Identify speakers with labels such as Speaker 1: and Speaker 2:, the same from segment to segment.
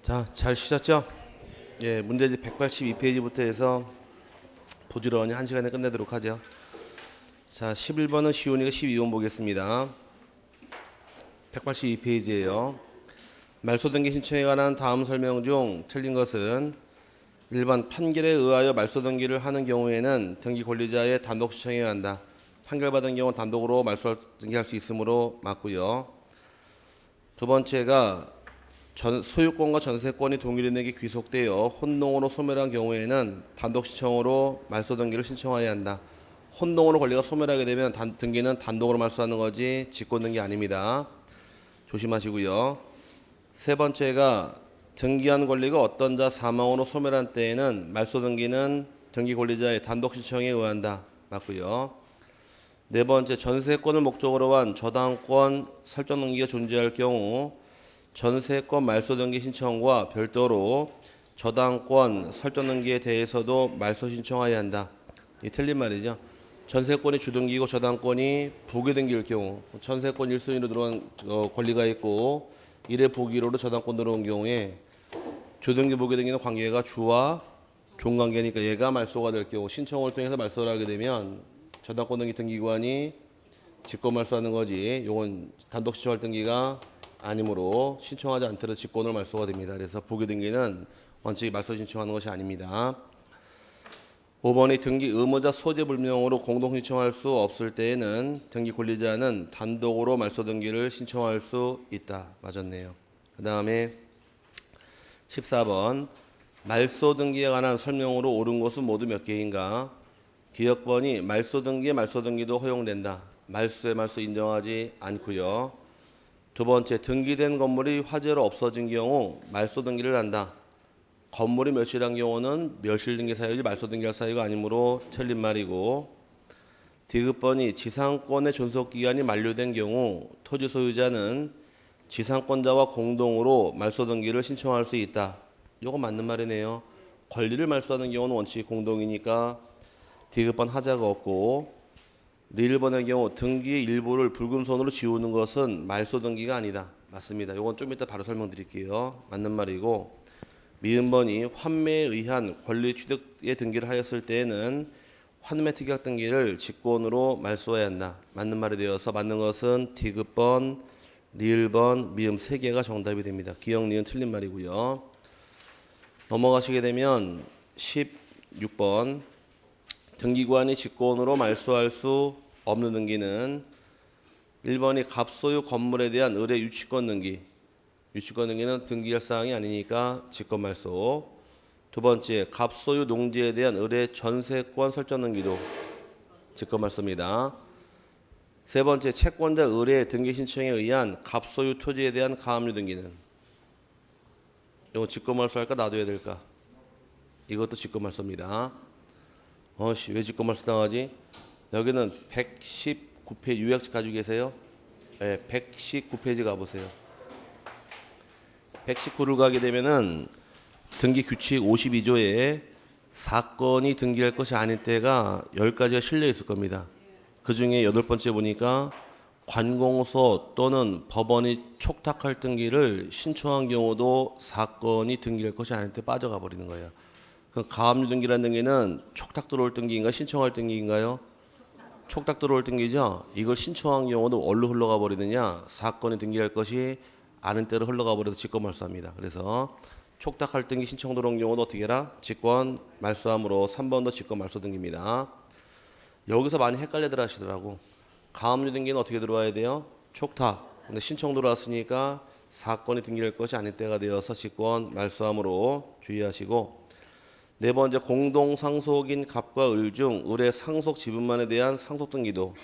Speaker 1: 자, 잘 쉬셨죠? 예, 문제집 182페이지부터 해서 부지런히 1시간에 끝내도록 하죠. 자, 11번은 시온이가 12번 보겠습니다. 182페이지예요. 말소등기 신청에 관한 다음 설명 중 틀린 것은 1번 판결에 의하여 말소등기를 하는 경우에는 등기 권리자의 단독 신청에 한다. 판결받은 경우 단독으로 말소등기할 수 있으므로 맞고요. 두 번째가 소유권과 전세권이 동일인에게 게 귀속되어 혼동으로 소멸한 경우에는 단독 신청으로 말소 등기를 신청해야 한다. 혼동으로 권리가 소멸하게 되면 등기는 단독으로 말소하는 거지 직권 등기 아닙니다. 조심하시고요. 세 번째가 등기한 권리가 어떤 자 사망으로 소멸한 때에는 말소 등기는 등기 권리자의 단독 신청에 의한다. 맞고요. 네 번째, 전세권을 목적으로 한 저당권 설정 등기가 존재할 경우 전세권 말소 등기 신청과 별도로 저당권 설정 등기에 대해서도 말소 신청해야 한다. 이 틀린 말이죠. 전세권이 주등기고 저당권이 부기 등기일 경우 전세권 1순위로 들어온 권리가 있고 1회 부기로로 저당권 들어온 경우에 주등기 부기 등기는 관계가 주와 종관계니까 얘가 말소가 될 경우 신청을 통해서 말소를 하게 되면 저당권 등기 등기관이 직권 말소하는 거지. 요건 단독 신청할 등기가 아니므로 신청하지 않더라도 직권으로 말소가 됩니다. 그래서 부기 등기는 원칙이 말소 신청하는 것이 아닙니다. 5번의 등기 의무자 소재 불명으로 공동 신청할 수 없을 때에는 등기 권리자는 단독으로 말소 등기를 신청할 수 있다. 맞았네요. 그 다음에 14번 말소 등기에 관한 설명으로 옳은 것은 모두 몇 개인가? 기억번이 말소 등기에 말소 등기도 허용된다. 말소에 말소 인정하지 않고요. 두 번째, 등기된 건물이 화재로 없어진 경우 말소 등기를 한다. 건물이 멸실한 경우는 멸실 등기 사유지 말소 등기할 사유가 아니므로 틀린 말이고, 디귿번이 지상권의 존속 기간이 만료된 경우 토지 소유자는 지상권자와 공동으로 말소 등기를 신청할 수 있다. 이거 맞는 말이네요. 권리를 말소하는 경우는 원칙이 공동이니까 디귿번 하자가 없고, 리을번의 경우 등기의 일부를 붉은 선으로 지우는 것은 말소 등기가 아니다. 맞습니다. 이건 좀 이따 바로 설명드릴게요. 맞는 말이고, 미음번이 환매에 의한 권리 취득의 등기를 하였을 때에는 환매 특약 등기를 직권으로 말소해야 한다. 맞는 말이 되어서 맞는 것은 디귿번, 리을번, 미음 3개가 정답이 됩니다. 기억, 니은 틀린 말이고요. 넘어가시게 되면 16번 등기관이 직권으로 말소할 수 없는 등기는 1번이 갑소유 건물에 대한 의뢰 유치권 등기. 유치권 등기는 등기할 사항이 아니니까 직권 말소. 두 번째, 갑소유 농지에 대한 의뢰 전세권 설정 등기도 직권 말소입니다. 세 번째, 채권자 의뢰 등기 신청에 의한 갑소유 토지에 대한 가압류 등기는 이거 직권 말소할까 놔둬야 될까? 이것도 직권 말소입니다. 왜 직권 말소 당하지? 여기는 119페이지 요약집 가지고 계세요? 네, 119페이지 가보세요. 119를 가게 되면은 등기 규칙 52조에 사건이 등기할 것이 아닌 때가 10가지가 실려 있을 겁니다. 그 중에 8번째 보니까 관공서 또는 법원이 촉탁할 등기를 신청한 경우도 사건이 등기할 것이 아닐 때 빠져가 버리는 거예요. 그 가압류 등기라는 등기는 촉탁 들어올 등기인가 신청할 등기인가요? 촉탁 들어올 등기죠. 이걸 신청한 경우도 어디로 흘러가 버리느냐? 사건이 등기할 것이 아는 때로 흘러가 버려서 직권 말소합니다. 그래서 촉탁할 등기 신청 들어온 경우도 어떻게 해라? 직권 말소함으로 3번도 직권 말소 등기입니다. 여기서 많이 헷갈려들 하시더라고. 가압류 등기는 어떻게 들어와야 돼요? 촉탁. 근데 신청 들어왔으니까 사건이 등기할 것이 아닌 때가 되어서 직권 말소함으로 주의하시고, 네 번째, 공동상속인 갑과 을 중 을의 상속 지분만에 대한 상속 등기도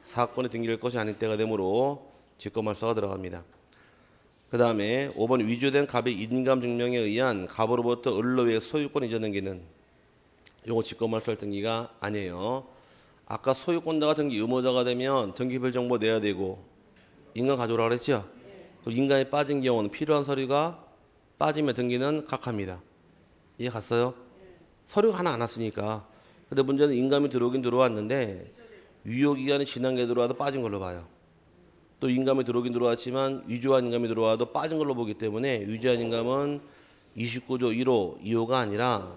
Speaker 1: 사건이 등기할 것이 아닌 때가 되므로 직권 말소가 들어갑니다. 그 다음에 5번, 위조된 갑의 인감 증명에 의한 갑으로부터 을로의 소유권 이전 등기는 이거 직권 말소할 등기가 아니에요. 아까 소유권자가 등기 의무자가 되면 등기별 정보 내야 되고 인감 가져오라 그랬죠? 그럼 인감이 빠진 경우는 필요한 서류가 빠지면 등기는 각합니다. 이해 갔어요? 서류가 하나 안 왔으니까. 근데 문제는 인감이 들어오긴 들어왔는데 유효기간이 지난 게 들어와도 빠진 걸로 봐요. 또 인감이 들어오긴 들어왔지만 위조한 인감이 들어와도 빠진 걸로 보기 때문에 위조한 인감은 29조 1호 2호가 아니라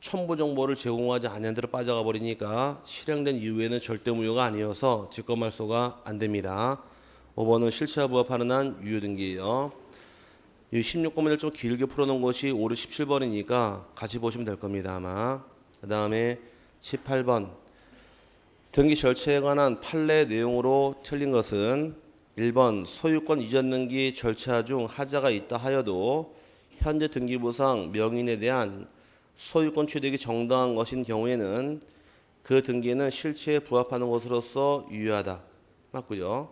Speaker 1: 첨부 정보를 제공하지 않은 대로 빠져가 버리니까 실행된 이후에는 절대 무효가 아니어서 직권말소가 안 됩니다. 5번은 실체와 부합하는 한 유효등기예요. 이 16번을 좀 길게 풀어놓은 것이 5, 6, 17번이니까 같이 보시면 될 겁니다. 아마. 그 다음에 18번 등기 절차에 관한 판례 내용으로 틀린 것은 1번 소유권 이전 등기 절차 중 하자가 있다 하여도 현재 등기부상 명인에 대한 소유권 취득이 정당한 것인 경우에는 그 등기는 실체에 부합하는 것으로서 유효하다. 맞고요.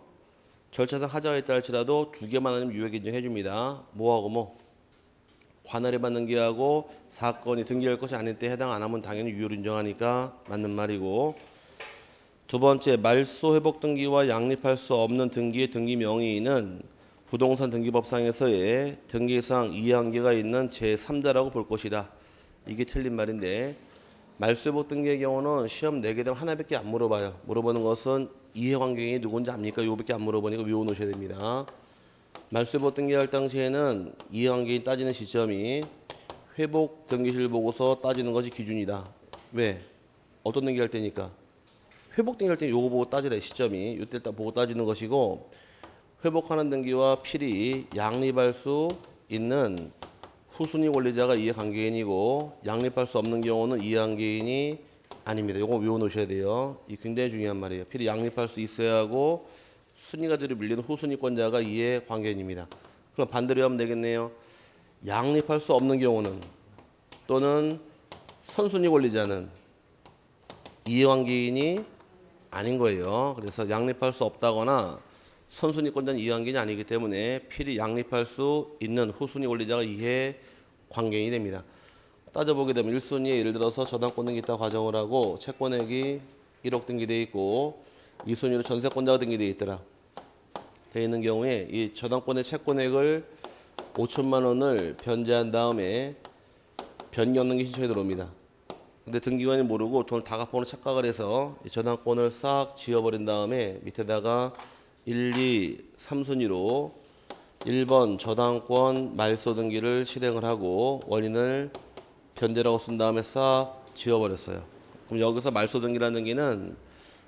Speaker 1: 절차상 하자가 있다 할지라도 두 개만 아니면 유효 인정해 줍니다. 뭐하고 뭐? 관할에 받는 기하고 사건이 등기할 것이 아닐 때 해당 안 하면 당연히 유효를 인정하니까 맞는 말이고, 두 번째 말소 회복 등기와 양립할 수 없는 등기의 등기 명의는 부동산 등기법상에서의 등기상 이해관계가 있는 제3자라고 볼 것이다. 이게 틀린 말인데, 말소 회복 등기의 경우는 시험 4개 되면 하나밖에 안 물어봐요. 물어보는 것은 이해관계인이 누군지 압니까? 이거밖에 안 물어보니까 외워놓으셔야 됩니다. 말소 회복 등기할 당시에는 이해관계인 따지는 시점이 회복 등기실 보고서 따지는 것이 기준이다. 왜? 어떤 등기할 때니까? 회복 등기할 때 요거 보고 따지래. 시점이 이때 딱 보고 따지는 것이고, 회복하는 등기와 필히 양립할 수 있는 후순위 권리자가 이해관계인이고 양립할 수 없는 경우는 이해관계인이 아닙니다. 요거 외워놓으셔야 돼요. 이 굉장히 중요한 말이에요. 필히 양립할 수 있어야 하고 순위가 뒤로 밀리는 후순위권자가 이해관계인입니다. 그럼 반대로 하면 되겠네요. 양립할 수 없는 경우는 또는 선순위 권리자는 이해관계인이 아닌 거예요. 그래서 양립할 수 없다거나 선순위권자는 이해관계인이 아니기 때문에 필히 양립할 수 있는 후순위 권리자가 이해관계인이 됩니다. 따져보게 되면 1순위에 예를 들어서 저당권 등기 있다 가정을 하고 채권액이 1억 등기되어 있고 2순위로 전세권자가 등기되어 있더라. 되어 있는 경우에 이 저당권의 채권액을 5천만 원을 변제한 다음에 변경 없는 게 신청이 들어옵니다. 근데 등기관이 모르고 돈을 다 갚아오는 착각을 해서 저당권을 싹 지워버린 다음에 밑에다가 1, 2, 3순위로 1번 저당권 말소 등기를 실행을 하고 원인을 변제라고 쓴 다음에 싹 지워버렸어요. 그럼 여기서 말소 등기라는 등기는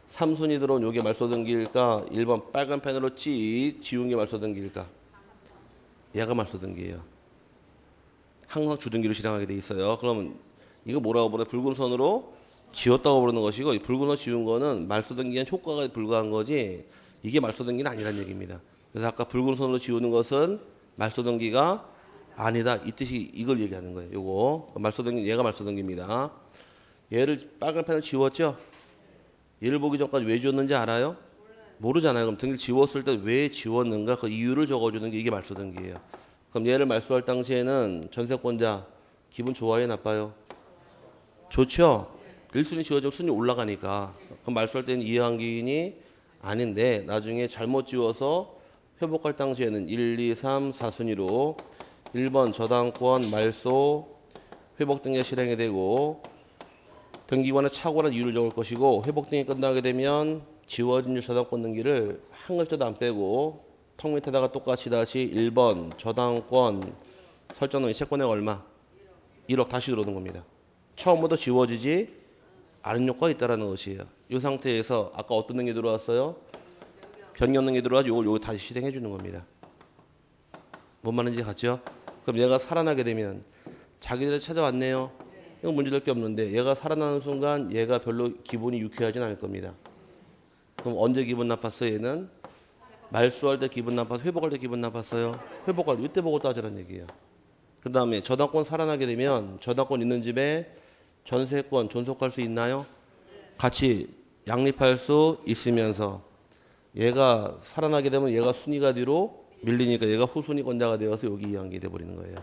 Speaker 1: 3순위 들어온 요게 말소 등기일까? 1번 빨간 펜으로 찍 지운 게 말소 등기일까? 얘가 말소 등기예요. 항상 주등기로 실행하게 돼 있어요. 그러면 이거 뭐라고 부르요? 붉은 선으로 지웠다고 부르는 것이고, 이 붉은 선 지운 거는 말소 등기한 효과가 불과한 거지 이게 말소 등기는 아니란 얘기입니다. 그래서 아까 붉은 선으로 지우는 것은 말소 등기가 아니다. 이 뜻이 이걸 얘기하는 거예요. 요거 말소 등기, 얘가 말소 등기입니다. 얘를 빨간 펜을 지웠죠? 얘를 보기 전까지 왜 지웠는지 알아요? 모르잖아요. 그럼 등기를 지웠을 때 왜 지웠는가 그 이유를 적어주는 게 이게 말소 등기예요. 그럼 얘를 말소할 당시에는 전세권자 기분 좋아요, 나빠요? 좋죠? 1순위 지워지면 순위 올라가니까. 그럼 말소할 때는 이해관계인이 아닌데 나중에 잘못 지워서 회복할 당시에는 1, 2, 3, 4순위로 1번 저당권 말소 회복 등기가 실행이 되고 등기관의 착오나 이유를 적을 것이고, 회복 등기 끝나게 되면 지워진 저당권 등기를 한 글자도 안 빼고 턱 밑에다가 똑같이 다시 1번 저당권 설정놈이 채권액 얼마? 1억 다시 들어오는 겁니다. 처음부터 지워지지 않은 효과가 있다는 것이에요. 이 상태에서 아까 어떤 등기 들어왔어요? 변경 등기 들어와서 요걸 다시 실행해 주는 겁니다. 뭔 말인지 같죠? 그럼 얘가 살아나게 되면 자기들이 찾아왔네요. 이건 문제될 게 없는데 얘가 살아나는 순간 얘가 별로 기분이 유쾌하진 않을 겁니다. 그럼 언제 기분 나빴어요? 얘는 말소할 때 기분 나빠서 회복할 때 기분 나빴어요. 회복할 때 이때 보고 따지라는 얘기예요. 그 다음에 저당권 살아나게 되면 저당권 있는 집에 전세권 존속할 수 있나요? 같이 양립할 수 있으면서 얘가 살아나게 되면 얘가 순위가 뒤로 밀리니까 얘가 후순위권자가 되어서 여기 이해관계 돼버리는 거예요.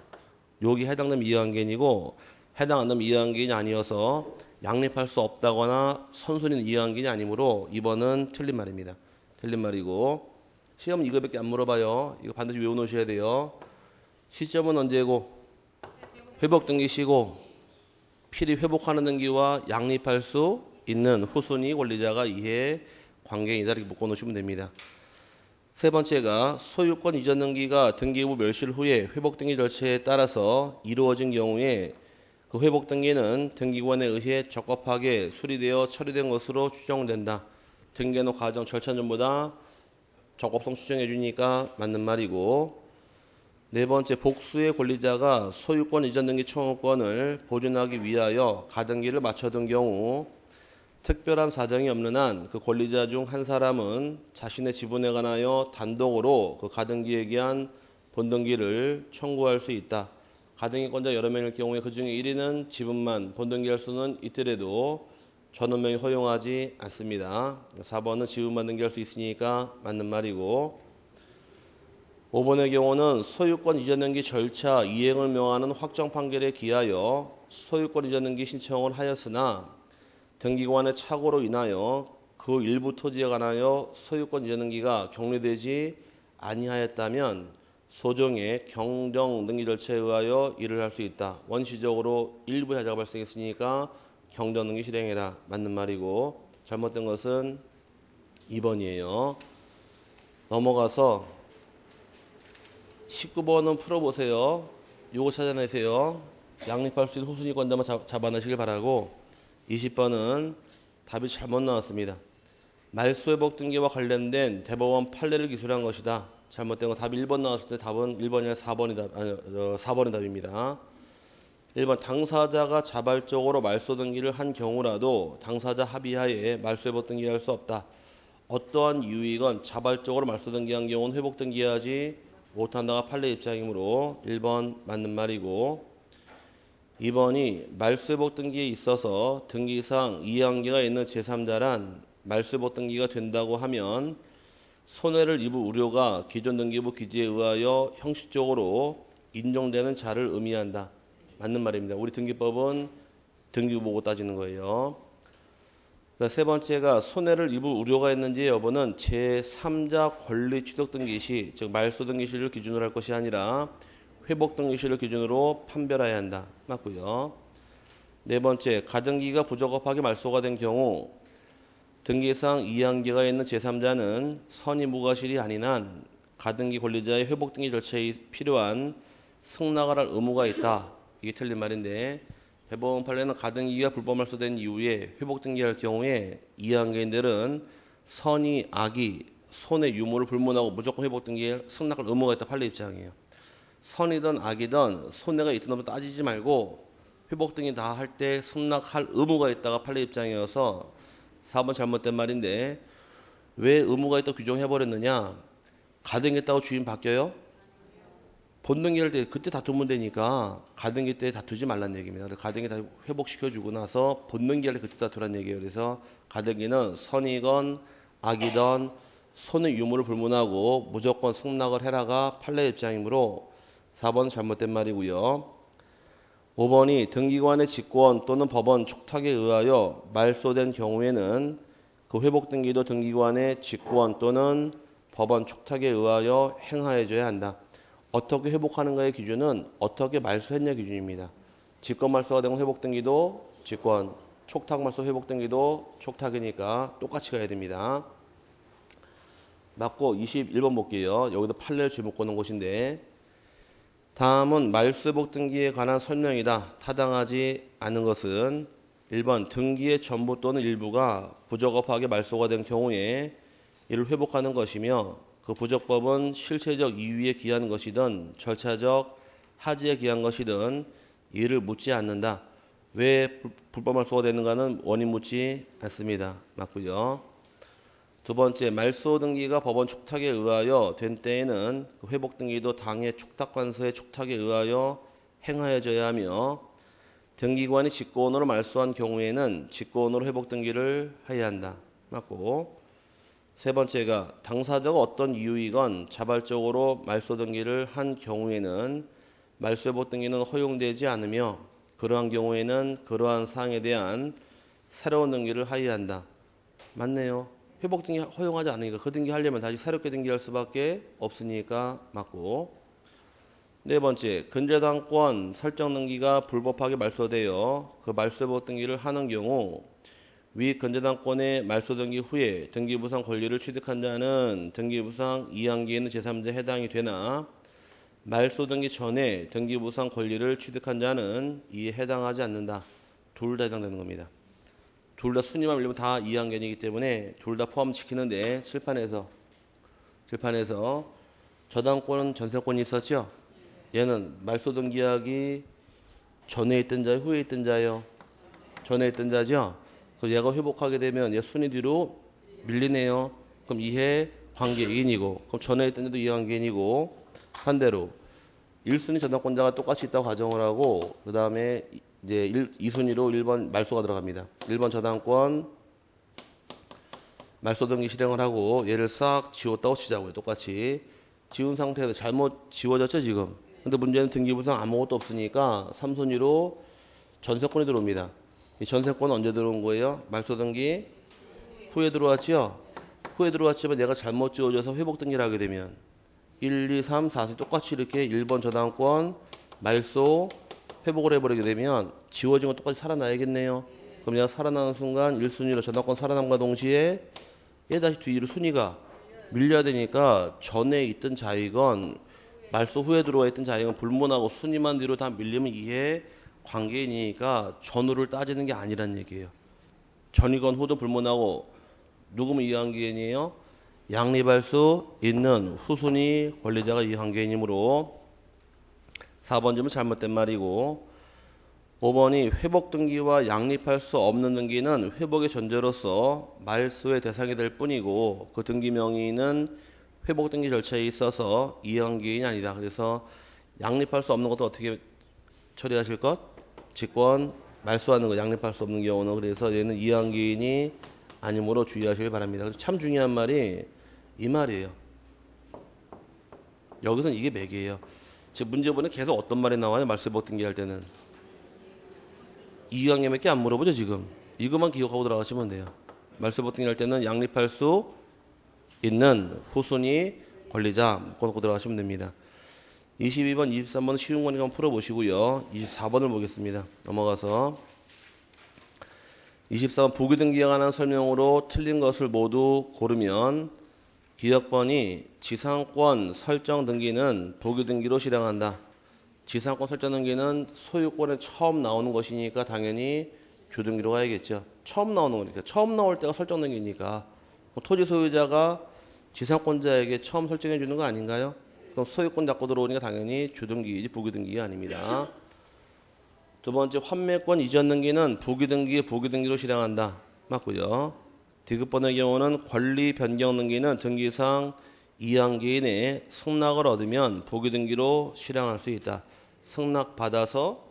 Speaker 1: 여기 해당되면 이해관계인이고 해당 안 되면 이해관계인이 아니어서 양립할 수 없다거나 선순위는 이해관계인이 아니므로 2번은 틀린 말입니다. 틀린 말이고 시험은 이거밖에 안 물어봐요. 이거 반드시 외워놓으셔야 돼요. 시점은 언제고? 회복 등기시고 필히 회복하는 등기와 양립할 수 있는 후순위 권리자가 이해 관계인이다 이렇게 묶어놓으시면 됩니다. 세 번째가 소유권 이전 등기가 등기 후 멸실 후에 회복 등기 절차에 따라서 이루어진 경우에 그 회복 등기는 등기관에 의해 적법하게 수리되어 처리된 것으로 추정된다. 등기하는 과정 절차 전부 다 적법성 추정해 주니까 맞는 말이고, 네 번째, 복수의 권리자가 소유권 이전 등기 청구권을 보존하기 위하여 가등기를 맞춰둔 경우 특별한 사정이 없는 한 그 권리자 중 한 사람은 자신의 지분에 관하여 단독으로 그 가등기에 기한 본등기를 청구할 수 있다. 가등기권자 여러 명일 경우에 그 중에 1위는 지분만 본등기할 수는 있더라도 전원명이 허용하지 않습니다. 4번은 지분만 등기할 수 있으니까 맞는 말이고, 5번의 경우는 소유권 이전 등기 절차 이행을 명하는 확정 판결에 기하여 소유권 이전 등기 신청을 하였으나 등기관의 착오로 인하여 그 일부 토지에 관하여 소유권 이전 등기가 격리되지 아니하였다면 소정의 경정 등기 절차에 의하여 일을 할 수 있다. 원시적으로 일부 하자가 발생했으니까 경정 등기 실행해라. 맞는 말이고, 잘못된 것은 2번이에요. 넘어가서 19번은 풀어보세요. 요거 찾아내세요. 양립할 수 있는 후순위권자만 잡아내시길 바라고, 20번은 답이 잘못 나왔습니다. 말소회복 등기와 관련된 대법원 판례를 기술한 것이다. 잘못된 거 답이 1번 나왔을 때 답은 1번이 아니라 4번이 답입니다. 1번 당사자가 자발적으로 말소 등기를 한 경우라도 당사자 합의하에 말소회복 등기할 수 없다. 어떠한 이유이건 자발적으로 말소 등기한 경우는 회복 등기하지 못한다가 판례 입장이므로 1번 맞는 말이고, 2번이 말소회복 등기에 있어서 등기상 이해관계가 있는 제3자란 말소회복 등기가 된다고 하면 손해를 입을 우려가 기존 등기부 기재에 의하여 형식적으로 인정되는 자를 의미한다. 맞는 말입니다. 우리 등기법은 등기부 보고 따지는 거예요. 세 번째가 손해를 입을 우려가 있는지 여부는 제3자 권리 취득 등기 시, 즉 말소 등기 시를 기준으로 할 것이 아니라 회복 등기 시를 기준으로 판별해야 한다. 맞고요. 네 번째, 가등기가 부적합하게 말소가 된 경우 등기상 이해관계가 있는 제3자는 선의 무과실이 아닌 한 가등기 권리자의 회복 등기 절차에 필요한 승낙을 할 의무가 있다. 이게 틀린 말인데, 대법원 판례는 가등기가 불법 말소된 이후에 회복 등기할 경우에 이해관계인들은 선의, 악의, 손해 유무를 불문하고 무조건 회복 등기에 승낙할 의무가 있다. 판례 입장이에요. 선이든 악이든 손해가 있든 없든 따지지 말고 회복 등기 다 할 때 승낙할 의무가 있다가 판례 입장이어서 4번 잘못된 말인데, 왜 의무가 있다고 규정해버렸느냐? 가등기했다고 주인 바뀌어요? 본등기할 때 그때 다투면 되니까 가등기 때 다투지 말란 얘기입니다. 그래서 가등기 다 회복시켜주고 나서 본등기할 때 그때 다투란 얘기예요. 그래서 가등기는 선이건 악이든 손의 유무를 불문하고 무조건 승낙을 해라가 판례 입장이므로 4번 잘못된 말이고요. 5번이 등기관의 직권 또는 법원 촉탁에 의하여 말소된 경우에는 그 회복 등기도 등기관의 직권 또는 법원 촉탁에 의하여 행하여져야 한다. 어떻게 회복하는가의 기준은 어떻게 말소했냐 기준입니다. 직권 말소가 되면 회복 등기도 직권, 촉탁 말소 회복 등기도 촉탁이니까 똑같이 가야 됩니다. 맞고 21번 볼게요. 여기도 판례를 제목 거는 곳인데, 다음은 말소회복 등기에 관한 설명이다. 타당하지 않은 것은 1번 등기의 전부 또는 일부가 부적합하게 말소가 된 경우에 이를 회복하는 것이며, 그 부적법은 실체적 이유에 기한 것이든 절차적 하지에 기한 것이든 이를 묻지 않는다. 왜 불법 말소가 되는가는 원인 묻지 않습니다. 맞고요. 두 번째, 말소 등기가 법원 촉탁에 의하여 된 때에는 그 회복 등기도 당해 촉탁관서의 촉탁에 의하여 행하여져야 하며, 등기관이 직권으로 말소한 경우에는 직권으로 회복 등기를 해야 한다. 맞고, 세 번째가 당사자가 어떤 이유이건 자발적으로 말소 등기를 한 경우에는 말소 회복 등기는 허용되지 않으며, 그러한 경우에는 그러한 사항에 대한 새로운 등기를 하여야 한다. 맞네요. 회복 등기 허용하지 않으니까 그 등기 하려면 다시 새롭게 등기할 수밖에 없으니까 맞고. 네 번째, 근저당권 설정 등기가 불법하게 말소되어 그 말소 회복 등기를 하는 경우 위 건재당권의 말소 등기 후에 등기부상 권리를 취득한 자는 등기부상 2항기에는 제3자에 해당이 되나 말소 등기 전에 등기부상 권리를 취득한 자는 이에 해당하지 않는다. 둘 다 해당되는 겁니다. 둘 다 순위만 밀리면 다 2항견이기 때문에 둘 다 포함시키는데 칠판에서 저당권은 전세권이 있었죠. 얘는 말소 등기하기 전에 있던 자요, 후에 있던 자요. 전에 있던 자죠. 그럼 얘가 회복하게 되면 얘 순위 뒤로 밀리네요. 그럼 이해 관계인이고, 그럼 전에 있던 자도 이해관계인이고, 반대로 1순위 저당권자가 똑같이 있다고 가정을 하고, 그 다음에 이제 2순위로 1번 말소가 들어갑니다. 1번 저당권 말소 등기 실행을 하고 얘를 싹 지웠다고 치자고요. 똑같이 지운 상태에서 잘못 지워졌죠 지금. 근데 문제는 등기부상 아무것도 없으니까 3순위로 전세권이 들어옵니다. 이 전세권은 언제 들어온 거예요? 말소 등기 후에 들어왔죠. 후에 들어왔지만 얘가 잘못 지워져서 회복 등기를 하게 되면 1, 2, 3, 4순위 똑같이 이렇게 1번 저당권 말소 회복을 해버리게 되면 지워진 건 똑같이 살아나야겠네요. 그럼 얘가 살아나는 순간 1순위로 저당권 살아남과 동시에 얘 다시 뒤로 순위가 밀려야 되니까 전에 있던 자이건 말소 후에 들어와 있던 자이건 불문하고 순위만 뒤로 다 밀리면 이해 관계인이니까 전후를 따지는 게 아니란 얘기예요. 전이건 후든 불문하고 누구면 이해관계인이에요? 양립할 수 있는 후순위 권리자가 이해관계인이므로 4번 점은 잘못된 말이고 5번이 회복 등기와 양립할 수 없는 등기는 회복의 전제로서 말소의 대상이 될 뿐이고 그 등기 명의는 회복 등기 절차에 있어서 이해관계인이 아니다. 그래서 양립할 수 없는 것도 어떻게 처리하실 것? 직권 말소하는 거 양립할 수 없는 경우는 그래서 얘는 이해관계인이 아니므로 주의하시길 바랍니다. 참 중요한 말이 이 말이에요. 여기서는 이게 맥이에요. 즉 문제본에 계속 어떤 말이 나와요? 말소 회복 등기할 때는. 이해관계밖에 안 물어보죠 지금. 이것만 기억하고 들어가시면 돼요. 말소 회복 등기할 때는 양립할 수 있는 후순위 권리자 묶어놓고 들어가시면 됩니다. 22번, 23번 쉬운 거니까 한번 풀어보시고요. 24번을 보겠습니다. 넘어가서 24번 부기 등기에 관한 설명으로 틀린 것을 모두 고르면 기억번이 지상권 설정 등기는 부기 등기로 실행한다. 지상권 설정 등기는 소유권에 처음 나오는 것이니까 당연히 주등기로 가야겠죠. 처음 나오는 거니까. 처음 나올 때가 설정 등기니까. 토지 소유자가 지상권자에게 처음 설정해 주는 거 아닌가요? 그럼 소유권 잡고 들어오니까 당연히 주등기이지 부기 등기가 아닙니다. 두 번째 환매권 이전 등기는 부기 등기로 실행한다. 맞고요. 디귿번의 경우는 권리 변경 등기는 등기상 이항기인의 승낙을 얻으면 부기 등기로 실행할 수 있다. 승낙 받아서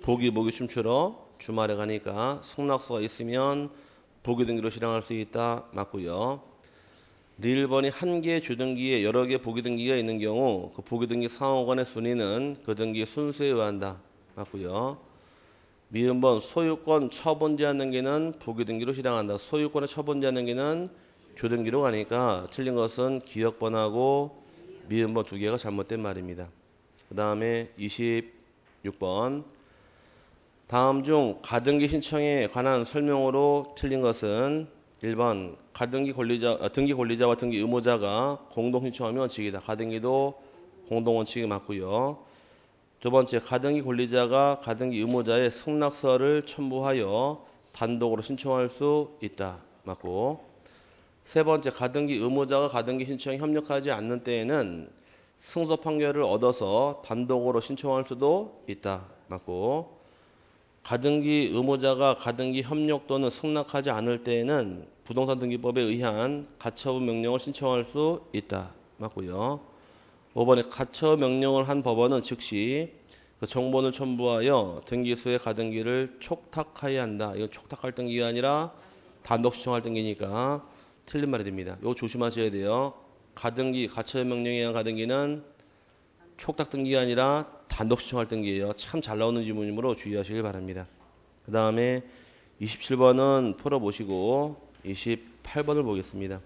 Speaker 1: 보기 춤추러 주말에 가니까 승낙서가 있으면 부기 등기로 실행할 수 있다. 맞고요. 리을번이 한 개의 주등기에 여러 개의 부기 등기가 있는 경우 그 부기 등기 상호간의 순위는 그 등기 순수에 의한다. 맞고요. 미음번 소유권 처분 제한 등기는 부기 등기로 실행한다. 소유권의 처분 제한 등기는 주등기로 가니까 틀린 것은 기억번하고 미음번 두 개가 잘못된 말입니다. 그 다음에 26번 다음 중 가등기 신청에 관한 설명으로 틀린 것은 1번 등기 권리자와 등기 의무자가 공동 신청하면 원칙이다. 가등기도 공동 원칙이 맞고요. 두 번째 가등기 권리자가 가등기 의무자의 승낙서를 첨부하여 단독으로 신청할 수 있다. 맞고 세 번째 가등기 의무자가 가등기 신청에 협력하지 않는 때에는 승소 판결을 얻어서 단독으로 신청할 수도 있다. 맞고 가등기 의무자가 가등기 협력 또는 승낙하지 않을 때에는 부동산 등기법에 의한 가처분 명령을 신청할 수 있다. 맞고요. 5번에 가처 명령을 한 법원은 즉시 그 정본을 첨부하여 등기소의 가등기를 촉탁하여야 한다. 이건 촉탁할 등기가 아니라 단독 신청할 등기니까 틀린 말이 됩니다. 이거 조심하셔야 돼요. 가등기, 가처 명령에 의한 가등기는 촉탁 등기가 아니라 단독 신청할 등기예요. 참 잘 나오는 지문이므로 주의하시길 바랍니다. 그 다음에 27번은 풀어보시고 28번을 보겠습니다.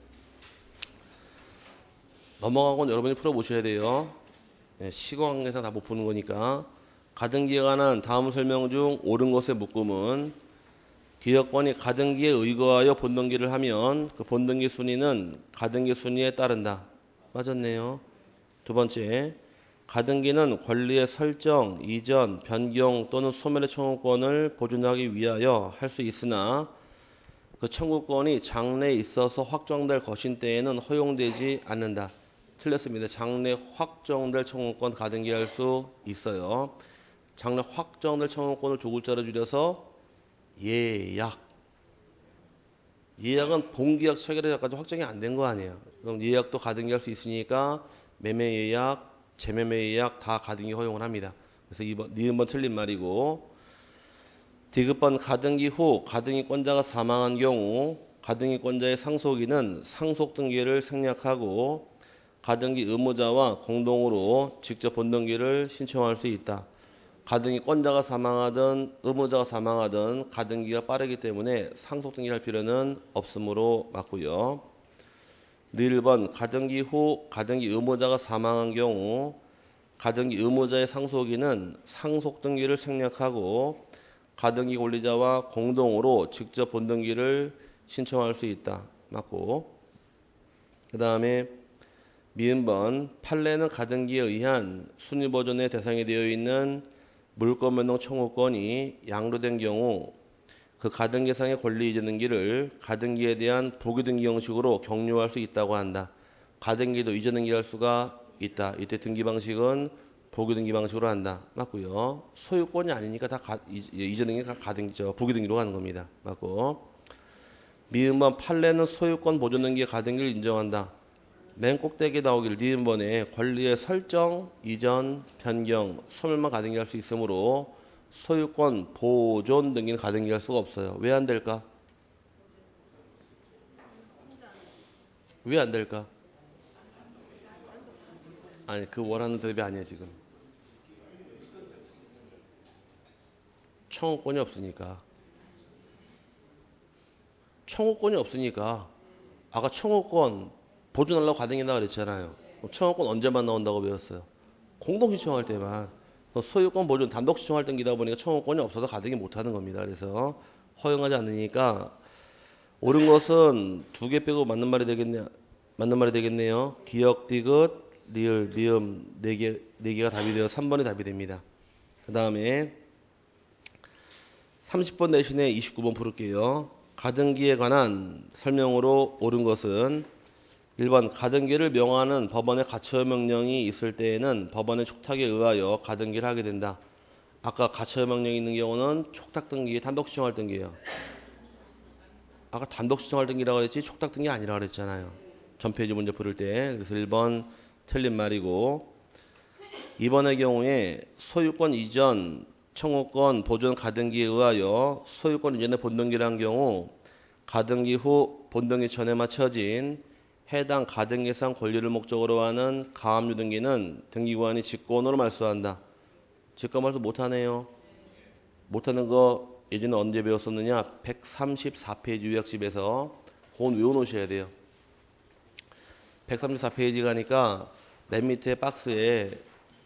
Speaker 1: 넘어간 건 여러분이 풀어보셔야 돼요. 네, 시간관계상 다 못 푸는 거니까. 가등기에 관한 다음 설명 중 옳은 것의 묶음은 기역권이 가등기에 의거하여 본등기를 하면 그 본등기 순위는 가등기 순위에 따른다. 맞았네요. 두 번째, 가등기는 권리의 설정, 이전, 변경 또는 소멸의 청구권을 보존하기 위하여 할 수 있으나 그 청구권이 장래에 있어서 확정될 것인 때에는 허용되지 않는다. 틀렸습니다. 장래 확정될 청구권 가등기할 수 있어요. 장래 확정될 청구권을 두 글자로 줄여서 예약. 예약은 본계약 체결에까지 확정이 안 된 거 아니에요. 그럼 예약도 가등기할 수 있으니까 매매 예약, 재매매 예약 다 가등기 허용을 합니다. 그래서 2번 틀린 말이고, 디귿번 가등기 후 가등기권자가 사망한 경우 가등기권자의 상속인은 상속등기를 생략하고 가등기 의무자와 공동으로 직접 본등기를 신청할 수 있다. 가등기권자가 사망하든 의무자가 사망하든 가등기가 빠르기 때문에 상속등기할 필요는 없으므로 맞고요. 1번 가등기 후 가등기 의무자가 사망한 경우 가등기 의무자의 상속인은 상속등기를 생략하고 가등기 권리자와 공동으로 직접 본등기를 신청할 수 있다. 맞고. 그 다음에 미음번 판례는 가등기에 의한 순위보존의 대상이 되어 있는 물권 변동 청구권이 양도된 경우 그 가등기상의 권리 이전 등기를 가등기에 대한 부기등기 형식으로 격려할 수 있다고 한다. 가등기도 이전 등기할 수가 있다. 이때 등기 방식은 부기등기 방식으로 한다. 맞고요. 소유권이 아니니까 다 이전 등기가 가등기죠. 부기등기로 가는 겁니다. 맞고. 미음번 판례는 소유권 보존 등기의 가등기를 인정한다. 맨 꼭대기에 나오기를 니은번에 권리의 설정, 이전, 변경, 소멸만 가등기할 수 있으므로 소유권 보존 등기는 가등기할 수가 없어요. 왜 안 될까? 왜 안 될까? 아니, 그 원하는 대답이 아니에요, 지금. 청구권이 없으니까. 청구권이 없으니까. 아까 청구권 보존하려고 가등기한다 그랬잖아요. 청구권 언제만 나온다고 배웠어요? 공동신청할 때만. 소유권 보존 단독 신청할 등기다 보니까 청구권이 없어서 가등기 못하는 겁니다. 그래서 허용하지 않으니까 옳은 것은 두 개 빼고 맞는 말이 되겠네요. 기역, 디귿, 리을, 미음 네 개가 답이 되어 3번이 답이 됩니다. 그 다음에 30번 대신에 29번 풀을게요. 가등기에 관한 설명으로 옳은 것은 1번 가등기를 명하는 법원의 가처분 명령이 있을 때에는 법원의 촉탁에 의하여 가등기를 하게 된다. 아까 가처분 명령이 있는 경우는 촉탁 등기, 단독 신청할 등기예요. 아까 단독 신청할 등기라고 그랬지 촉탁 등기 아니라고 그랬잖아요. 전페이지 문제 풀을 때. 그래서 1번 틀린 말이고, 2번의 경우에 소유권 이전, 청구권 보존 가등기에 의하여 소유권 이전의 본등기를 한 경우 가등기 후 본등기 전에 맞춰진 해당 가등기상 권리를 목적으로 하는 가압류 등기는 등기관이 직권으로 말소한다. 직권 말소 못하네요. 못하는 거 예전에 언제 배웠었느냐? 134페이지 요약집에서 그건 외워놓으셔야 돼요. 134페이지 가니까 맨 밑에 박스에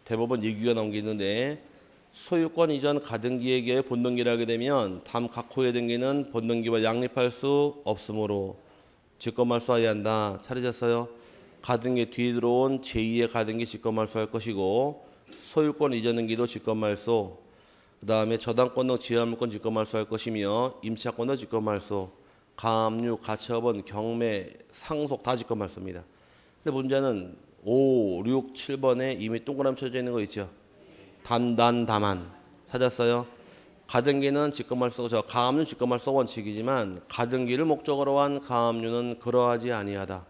Speaker 1: 대법원 예규가 나온 게 있는데, 소유권 이전 가등기에게 본등기를 하게 되면 다음 각 호의 등기는 본등기와 양립할 수 없으므로 직권 말소해야 한다. 찾으셨어요? 가등기 뒤에 들어온 제2의 가등기 직권 말소할 것이고, 소유권 이전 등기도 직권 말소, 그 다음에 저당권 등 지하물권 직권 말소할 것이며, 임차권도 직권 말소, 가압류, 가처분, 경매, 상속 다 직권 말소입니다. 근데 문제는 5, 6, 7번에 이미 동그라미 쳐져 있는 거 있죠? 다만 찾았어요? 가등기는 직권말소, 가압류 직권말소 원칙이지만 가등기를 목적으로 한 가압류는 그러하지 아니하다.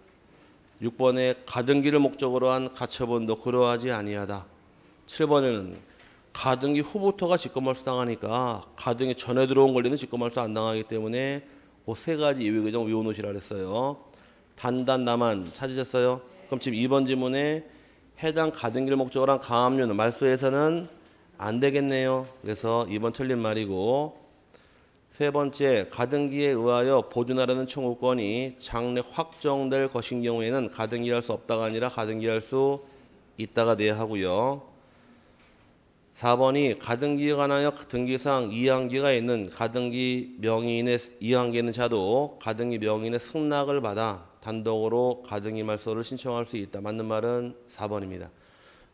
Speaker 1: 6번에 가등기를 목적으로 한 가처분도 그러하지 아니하다. 7번에는 가등기 후부터가 직권말소 당하니까 가등기 전에 들어온 권리는 직권말소 안 당하기 때문에 그 세 가지 예외 규정 외워놓으시라 그랬어요. 다만 찾으셨어요? 그럼 지금 2번 지문에 해당 가등기를 목적으로 한 가압류는 말소에서는 안 되겠네요. 그래서 2번 틀린 말이고, 세 번째, 가등기에 의하여 보존하라는 청구권이 장래 확정될 것인 경우에는 가등기할 수 없다가 아니라 가등기할 수 있다가 돼야 하고요. 4번이 가등기에 관하여 등기상 이항기가 있는 가등기 명의인의 이항기에 있는 자도 가등기 명의인의 승낙을 받아 단독으로 가등기 말소를 신청할 수 있다. 맞는 말은 4번입니다.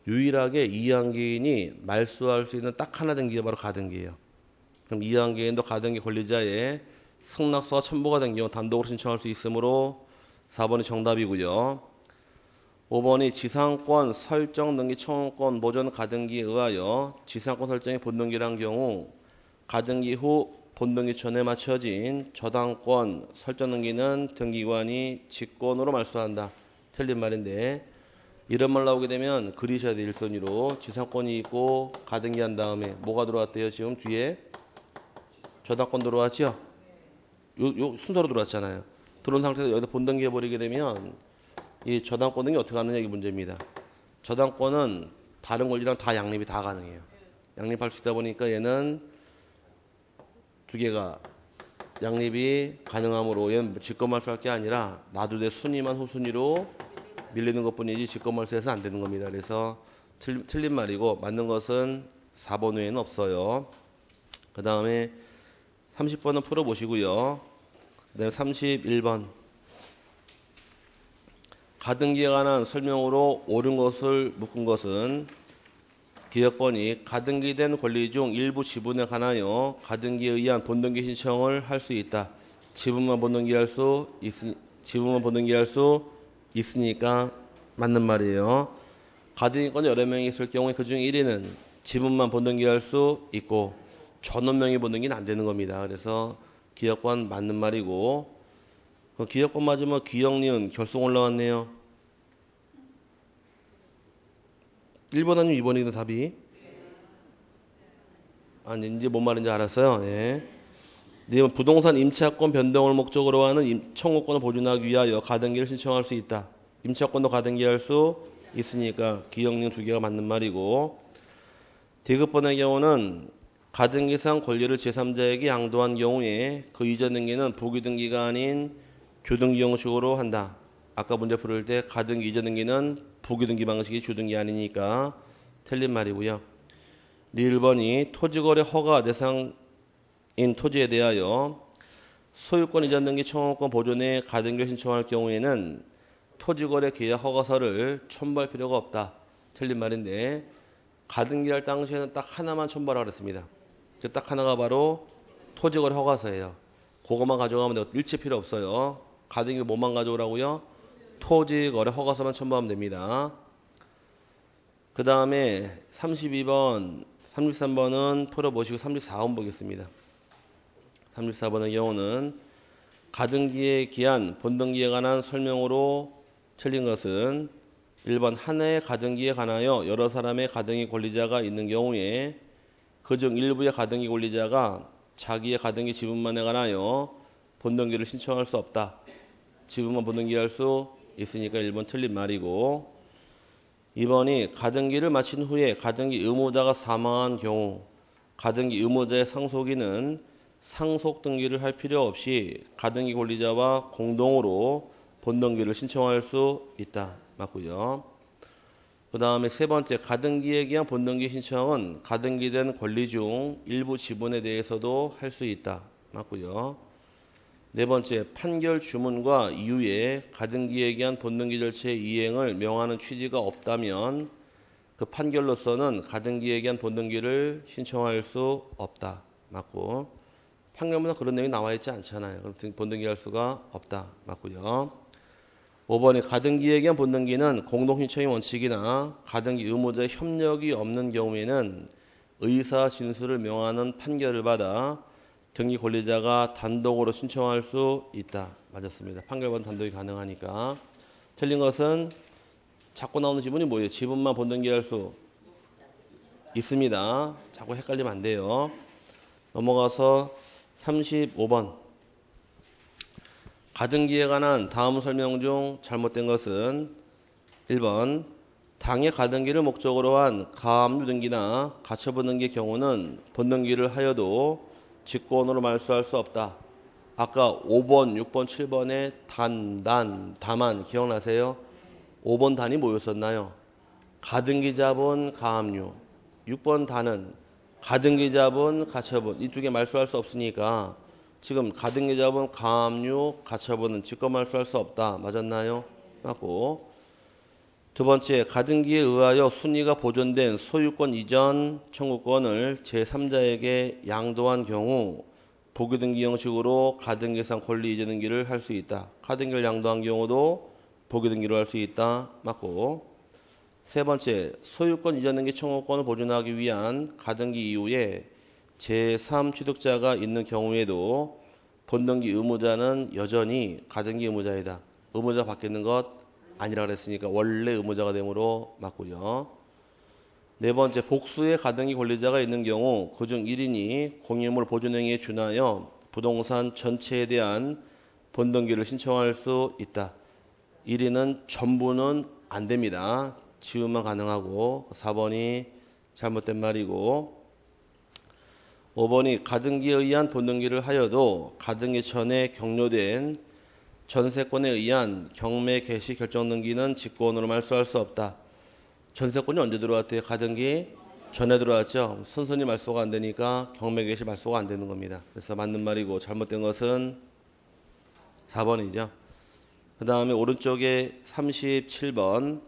Speaker 1: 유일하게 이항기인이 말소할 수 있는 딱 하나 등기가 바로 가등기예요. 그럼 이항기인도 가등기 권리자의 승낙서가 첨부가 된 경우 단독으로 신청할 수 있으므로 4번이 정답이고요. 5번이 지상권 설정 등기 청구권 보존 가등기에 의하여 지상권 설정이 본등기란 경우 가등기 후 본등기 전에 맞춰진 저당권 설정 등기는 등기관이 직권으로 말소한다. 틀린 말인데 이런 말 나오게 되면 그리셔야 돼. 1선으로 지상권이 있고 가등기 한 다음에 뭐가 들어왔대요? 지금 뒤에 저당권 들어왔죠? 요 순서로 들어왔잖아요. 들어온 상태에서 여기다 본등기해 버리게 되면 이 저당권 등이 어떻게 하느냐 이게 문제입니다. 저당권은 다른 권리랑 다 양립이 다 가능해요. 양립할 수 있다 보니까 얘는 두 개가 양립이 가능하므로 얘는 직권말소할 게 아니라 놔두되 순위만 후순위로 밀리는 것뿐이지 직권말소해서는 안 되는 겁니다. 그래서 틀린 말이고 맞는 것은 4번 외에는 없어요. 그 다음에 30번은 풀어보시고요. 그 다음에 31번 가등기에 관한 설명으로 옳은 것을 묶은 것은 기억번이 가등기된 권리 중 일부 지분에 관하여 가등기에 의한 본등기 신청을 할 수 있다. 지분만 본등기할 수 있으니까 맞는 말이에요. 가등기권이 여러 명이 있을 경우에 그중 1위는 지분만 본등기할 수 있고 전원명의 본등기는 안 되는 겁니다. 그래서 기억번 맞는 말이고 그 기억번 맞으면 기억리은 결승 올라왔네요. 1번 아니면 2번이든 답이? 아니 이제 뭔 말인지 알았어요. 예. 부동산 임차권 변동을 목적으로 하는 청구권을 보존하기 위하여 가등기를 신청할 수 있다. 임차권도 가등기할 수 있으니까 기억리은 두 개가 맞는 말이고 디귿번의 경우는 가등기상 권리를 제3자에게 양도한 경우에 그 이전 등기는 부기 등기가 아닌 주등기 형식으로 한다. 아까 문제 풀을 때 가등기 이전 등기는 부기 등기 방식이 주등기 아니니까 틀린 말이고요. 1번이 토지거래 허가 대상인 토지에 대하여 소유권 이전 등기 청구권 보존에 가등기를 신청할 경우에는 토지거래 계약 허가서를 첨부할 필요가 없다. 틀린 말인데 가등기할 당시에는 딱 하나만 첨부하라고 그랬습니다. 딱 하나가 바로 토지거래 허가서예요. 그것만 가져가면 돼요. 일체 필요 없어요. 가등기 뭐만 가져오라고요? 토지거래 허가서만 첨부하면 됩니다. 그 다음에 32번, 33번은 풀어보시고 34번 보겠습니다. 34번의 경우는 가등기에 기한 본등기에 관한 설명으로 틀린 것은 1번 한 해의 가등기에 관하여 여러 사람의 가등기 권리자가 있는 경우에 그중 일부의 가등기 권리자가 자기의 가등기 지분만에 관하여 본등기를 신청할 수 없다. 지분만 본등기할 수 있으니까 1번 틀린 말이고 2번이 가등기를 마친 후에 가등기 의무자가 사망한 경우 가등기 의무자의 상속인은 상속 등기를 할 필요 없이 가등기 권리자와 공동으로 본등기를 신청할 수 있다. 맞고요. 그 다음에 세 번째 가등기에 기한 본등기 신청은 가등기된 권리 중 일부 지분에 대해서도 할 수 있다. 맞고요. 네 번째 판결 주문과 이후에 가등기에 기한 본등기 절차의 이행을 명하는 취지가 없다면 그 판결로서는 가등기에 기한 본등기를 신청할 수 없다. 맞고 판결문에 그런 내용이 나와 있지 않잖아요. 그럼 본등기할 수가 없다. 맞고요. 5번에 가등기에 기한 본등기는 공동신청의 원칙이나 가등기 의무자의 협력이 없는 경우에는 의사 진술을 명하는 판결을 받아 등기 권리자가 단독으로 신청할 수 있다. 맞았습니다. 판결받은 단독이 가능하니까. 틀린 것은 자꾸 나오는 지분이 뭐예요? 지분만 본등기할 수 있습니다. 자꾸 헷갈리면 안 돼요. 넘어가서 35번. 가등기에 관한 다음 설명 중 잘못된 것은 1번 당의 가등기를 목적으로 한 가압류 등기나 가처분 등기의 경우는 본등기를 하여도 직권으로 말소할 수 없다. 아까 5번, 6번, 7번에 다만 기억나세요? 5번 단이 뭐였었나요? 가등기 자본 가압류. 6번 다는 가등기 잡은 가처분 이 두 개 말소할 수 없으니까 지금 가등기 잡은 가압류 가처분은 직권 말소할 수 없다. 맞았나요? 맞고 두 번째 가등기에 의하여 순위가 보존된 소유권 이전 청구권을 제3자에게 양도한 경우 보기등기 형식으로 가등기상 권리 이전 등기를 할 수 있다. 가등기를 양도한 경우도 보기등기로 할 수 있다. 맞고 세 번째 소유권 이전 등기 청구권을 보존하기 위한 가등기 이후에 제3취득자가 있는 경우에도 본등기 의무자는 여전히 가등기 의무자이다. 의무자 바뀌는 것 아니라 그랬으니까 원래 의무자가 되므로 맞고요. 네 번째 복수의 가등기 권리자가 있는 경우 그중 1인이 공유물 보존행위에 준하여 부동산 전체에 대한 본등기를 신청할 수 있다. 1인은 전부는 안 됩니다. 지우만 가능하고 4번이 잘못된 말이고 5번이 가등기에 의한 본등기를 하여도 가등기 전에 격려된 전세권에 의한 경매 개시 결정 등기는 직권으로 말소할 수 없다. 전세권이 언제 들어왔대요? 가등기 전에 들어왔죠. 순순히 말소가 안 되니까 경매 개시 말소가 안 되는 겁니다. 그래서 맞는 말이고 잘못된 것은 4번이죠. 그 다음에 오른쪽에 37번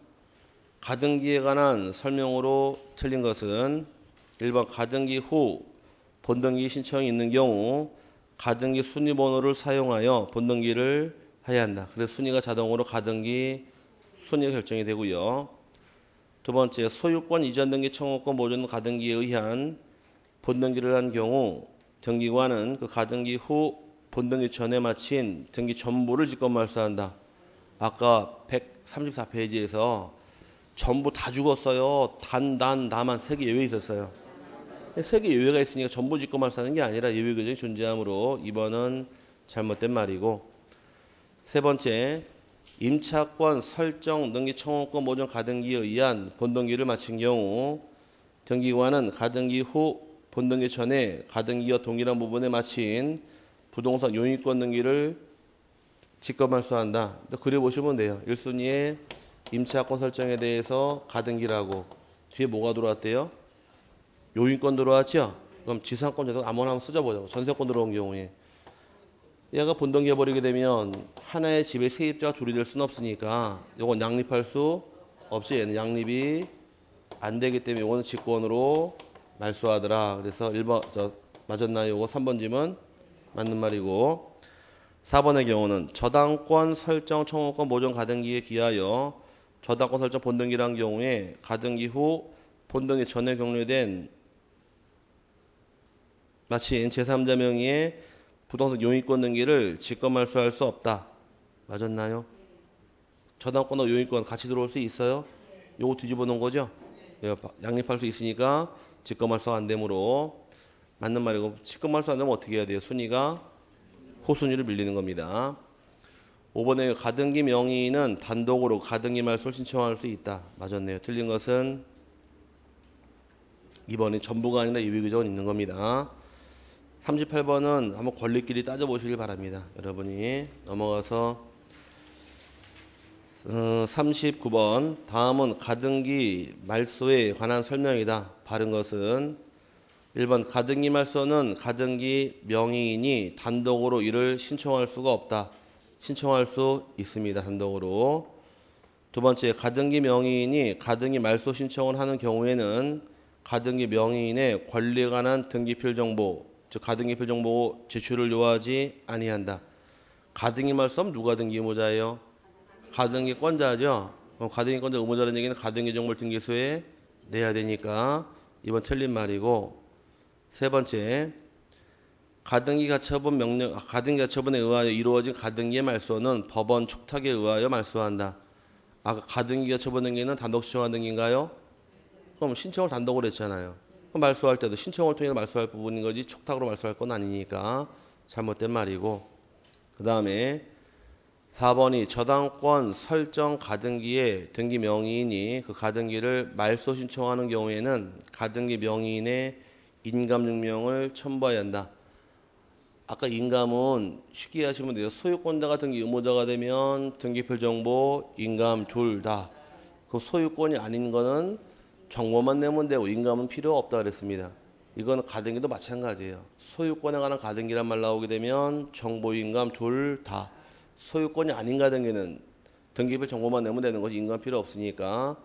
Speaker 1: 가등기에 관한 설명으로 틀린 것은 1번 가등기 후 본등기 신청이 있는 경우 가등기 순위 번호를 사용하여 본등기를 해야 한다. 그래서 순위가 자동으로 가등기 순위가 결정이 되고요. 두 번째 소유권 이전 등기 청구권 보존 가등기에 의한 본등기를 한 경우 등기관은 그 가등기 후 본등기 전에 마친 등기 전부를 직권 말소한다. 아까 134페이지에서 전부 다 죽었어요. 나만 3개 예외 있었어요. 3개 예외가 있으니까 전부 직권 말소하는 게 아니라 예외 규정이 존재하므로 2번은 잘못된 말이고 세 번째 임차권 설정 등기 청구권 보존 가등기에 의한 본등기를 마친 경우 등기관은 가등기 후 본등기 전에 가등기와 동일한 부분에 마친 부동산 용익권 등기를 직권 말소한다. 그려보시면 돼요. 1순위에 임차권 설정에 대해서 가등기라고 뒤에 뭐가 들어왔대요? 용익권 들어왔죠? 그럼 지상권 재산 아무나 한번 쓰자보자고. 전세권 들어온 경우에 얘가 본등기 해버리게 되면 하나의 집에 세입자가 둘이 될 수는 없으니까 이건 양립할 수 없지. 얘는 양립이 안 되기 때문에 이거는 직권으로 말소하더라. 그래서 1번 맞았나요? 이거 3번 질문 맞는 말이고 4번의 경우는 저당권 설정 청구권 보존 가등기에 기하여 저당권 설정 본등기란 경우에 가등기 후 본등기 전에 격려된 마친 제3자 명의의 부동산 용익권 등기를 직권 말소할 수 없다. 맞았나요? 저당권과 용익권 같이 들어올 수 있어요? 요거 뒤집어 놓은 거죠? 양립할 수 있으니까 직권 말소가 안 되므로 맞는 말이고 직권 말소 안 되면 어떻게 해야 돼요? 순위가 호순위를 밀리는 겁니다. 5번에 가등기 명의인은 단독으로 가등기 말소를 신청할 수 있다. 맞았네요. 틀린 것은 2번이 전부가 아니라 예외 규정은 있는 겁니다. 38번은 한번 권리끼리 따져보시길 바랍니다. 여러분이 넘어가서 39번 다음은 가등기 말소에 관한 설명이다. 바른 것은 1번 가등기 말소는 가등기 명의인이 단독으로 이를 신청할 수가 없다. 신청할 수 있습니다. 단독으로. 두 번째 가등기 명의인이 가등기 말소 신청을 하는 경우에는 가등기 명의인의 권리에 관한 등기필 정보 즉 가등기필 정보 제출을 요하지 아니한다. 가등기 말소하면 누가 등기 의무자예요? 가등기권자죠. 그럼 가등기권자 의무자라는 얘기는 가등기 정보를 등기소에 내야 되니까 이번 틀린 말이고 세 번째 가등기 가처분에 의하여 이루어진 가등기의 말소는 법원 촉탁에 의하여 말소한다. 아까 가등기 가처분 등기는 단독 신청한 등기인가요? 그럼 신청을 단독으로 했잖아요. 그럼 말소할 때도 신청을 통해 말소할 부분인 거지 촉탁으로 말소할 건 아니니까 잘못된 말이고 그 다음에 4번이 저당권 설정 가등기에 등기 명의인이 그 가등기를 말소 신청하는 경우에는 가등기 명의인의 인감증명을 첨부해야 한다. 아까 인감은 쉽게 하시면 돼요. 소유권자가 등기 의무자가 되면 등기필 정보, 인감 둘 다. 그 소유권이 아닌 거는 정보만 내면 되고 인감은 필요 없다 그랬습니다. 이건 가등기도 마찬가지예요. 소유권에 관한 가등기란 말 나오게 되면 정보, 인감 둘 다. 소유권이 아닌 가등기는 등기별 정보만 내면 되는 것이 인감 필요 없으니까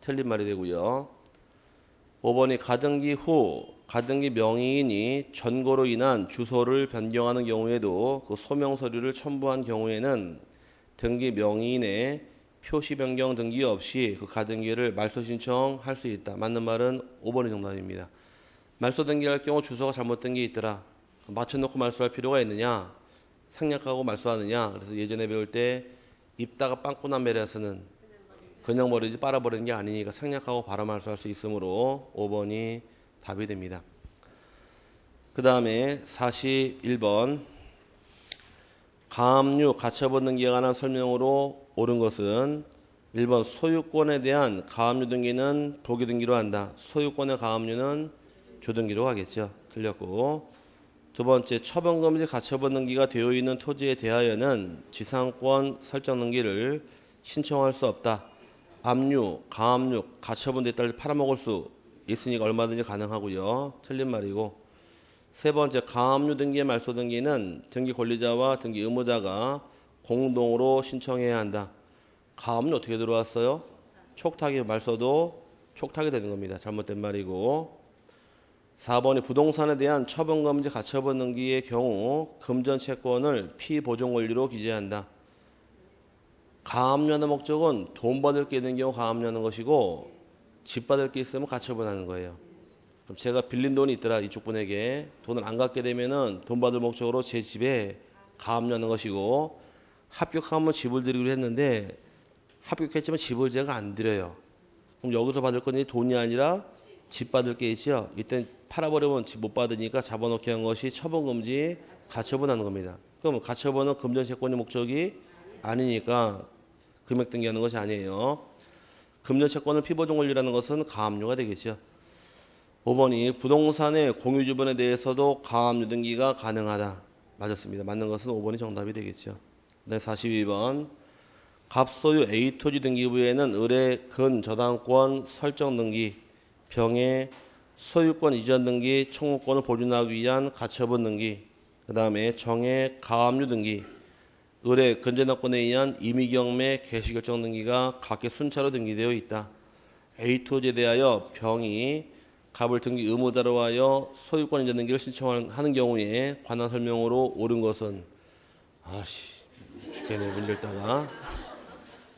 Speaker 1: 틀린 말이 되고요. 5번이 가등기 후 가등기 명의인이 전고로 인한 주소를 변경하는 경우에도 그 소명 서류를 첨부한 경우에는 등기 명의인의 표시 변경 등기 없이 그 가등기를 말소 신청할 수 있다. 맞는 말은 5번이 정답입니다. 말소 등기할 경우 주소가 잘못된 게 있더라. 맞춰놓고 말소할 필요가 있느냐? 생략하고 말소하느냐? 그래서 예전에 배울 때 입다가 빵꾸난 메레스는 그냥 버리지 빨아버리는 게 아니니까 생략하고 바로 말소할 수 있으므로 5번이 답이 됩니다. 그 다음에 41번 가압류 가처분 등기에 관한 설명으로 옳은 것은 1번 소유권에 대한 가압류 등기는 도기 등기로 한다. 소유권의 가압류는 조등기로 하겠죠. 틀렸고 두 번째 처분금지 가처분 등기가 되어 있는 토지에 대하여는 지상권 설정 등기를 신청할 수 없다. 압류, 가압류, 가처분에 따라 팔아먹을 수 있으니까 얼마든지 가능하고요. 틀린 말이고 세 번째 가압류 등기의 말소 등기는 등기 권리자와 등기 의무자가 공동으로 신청해야 한다. 가압류 어떻게 들어왔어요? 촉탁이 말소도 촉탁이 되는 겁니다. 잘못된 말이고 4번이 부동산에 대한 처분금지 가처분 등기의 경우 금전 채권을 피보존 권리로 기재한다. 가압류하는 목적은 돈 받을 게 있는 경우 가압류하는 것이고 집 받을 게 있으면 가처분하는 거예요. 그럼 제가 빌린 돈이 있더라 이쪽 분에게 돈을 안 갚게 되면은 돈 받을 목적으로 제 집에 가압류하는 것이고 합격하면 집을 드리기로 했는데 합격했지만 집을 제가 안 드려요. 그럼 여기서 받을 건 돈이 아니라 집 받을 게 있죠. 이때 팔아버리면 집 못 받으니까 잡아놓게 한 것이 처분금지 가처분하는 겁니다. 그럼 가처분은 금전채권의 목적이 아니니까 금액 등기하는 것이 아니에요. 금전채권을 피보존 권리라는 것은 가압류가 되겠죠. 5번이 부동산의 공유주분에 대해서도 가압류 등기가 가능하다. 맞았습니다. 맞는 것은 5번이 정답이 되겠죠. 네, 42번 갑소유 A토지 등기부에는 의뢰 근저당권 설정 등기, 병의 소유권 이전 등기, 청구권을 보존하기 위한 가처분 등기, 그 다음에 정의 가압류 등기, 의뢰 근저당권에 의한 임의경매 개시결정 등기가 각기 순차로 등기되어 있다. A토지에 대하여 병이 갑을 등기 의무자로 하여 소유권 이전 등기를 신청하는 경우에 관한 설명으로 옳은 것은 죽겠네 문제 읽다가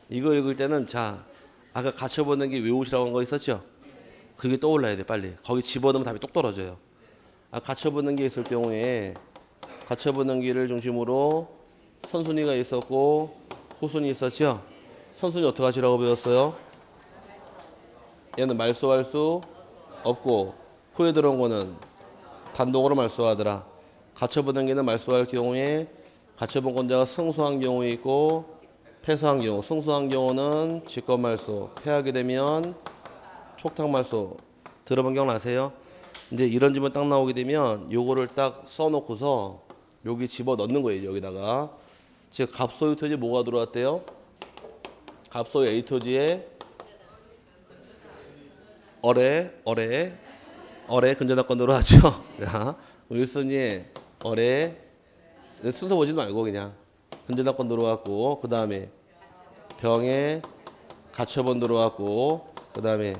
Speaker 1: 이거 읽을 때는 자 아까 가처분 등기 외우시라고 한 거 있었죠? 그게 떠올라야 돼 빨리. 거기 집어넣으면 답이 똑 떨어져요. 가처분 등기 있을 경우에 가처분 등기를 중심으로 선순위가 있었고 후순위 있었죠? 선순위 어떻게 하시라고 배웠어요? 얘는 말소할 수 없고 후에 들어온 거는 단독으로 말소하더라. 가처분 등기는 말소할 경우에 가처분권자가 승소한 경우 있고 패소한 경우, 승소한 경우는 직권말소, 패하게 되면 촉탁말소. 들어본 기억나세요? 이제 이런 질문 딱 나오게 되면 요거를 딱 써놓고서 여기 집어 넣는 거예요. 여기다가 즉 갑소유 토지 뭐가 들어왔대요? 갑소유 A 토지에 어뢰 근저당권 들어왔죠. 자, 1순위에 어뢰 순서 보지도 말고 그냥 근저당권 들어왔고 그 다음에 병에 가처분 들어왔고 그 다음에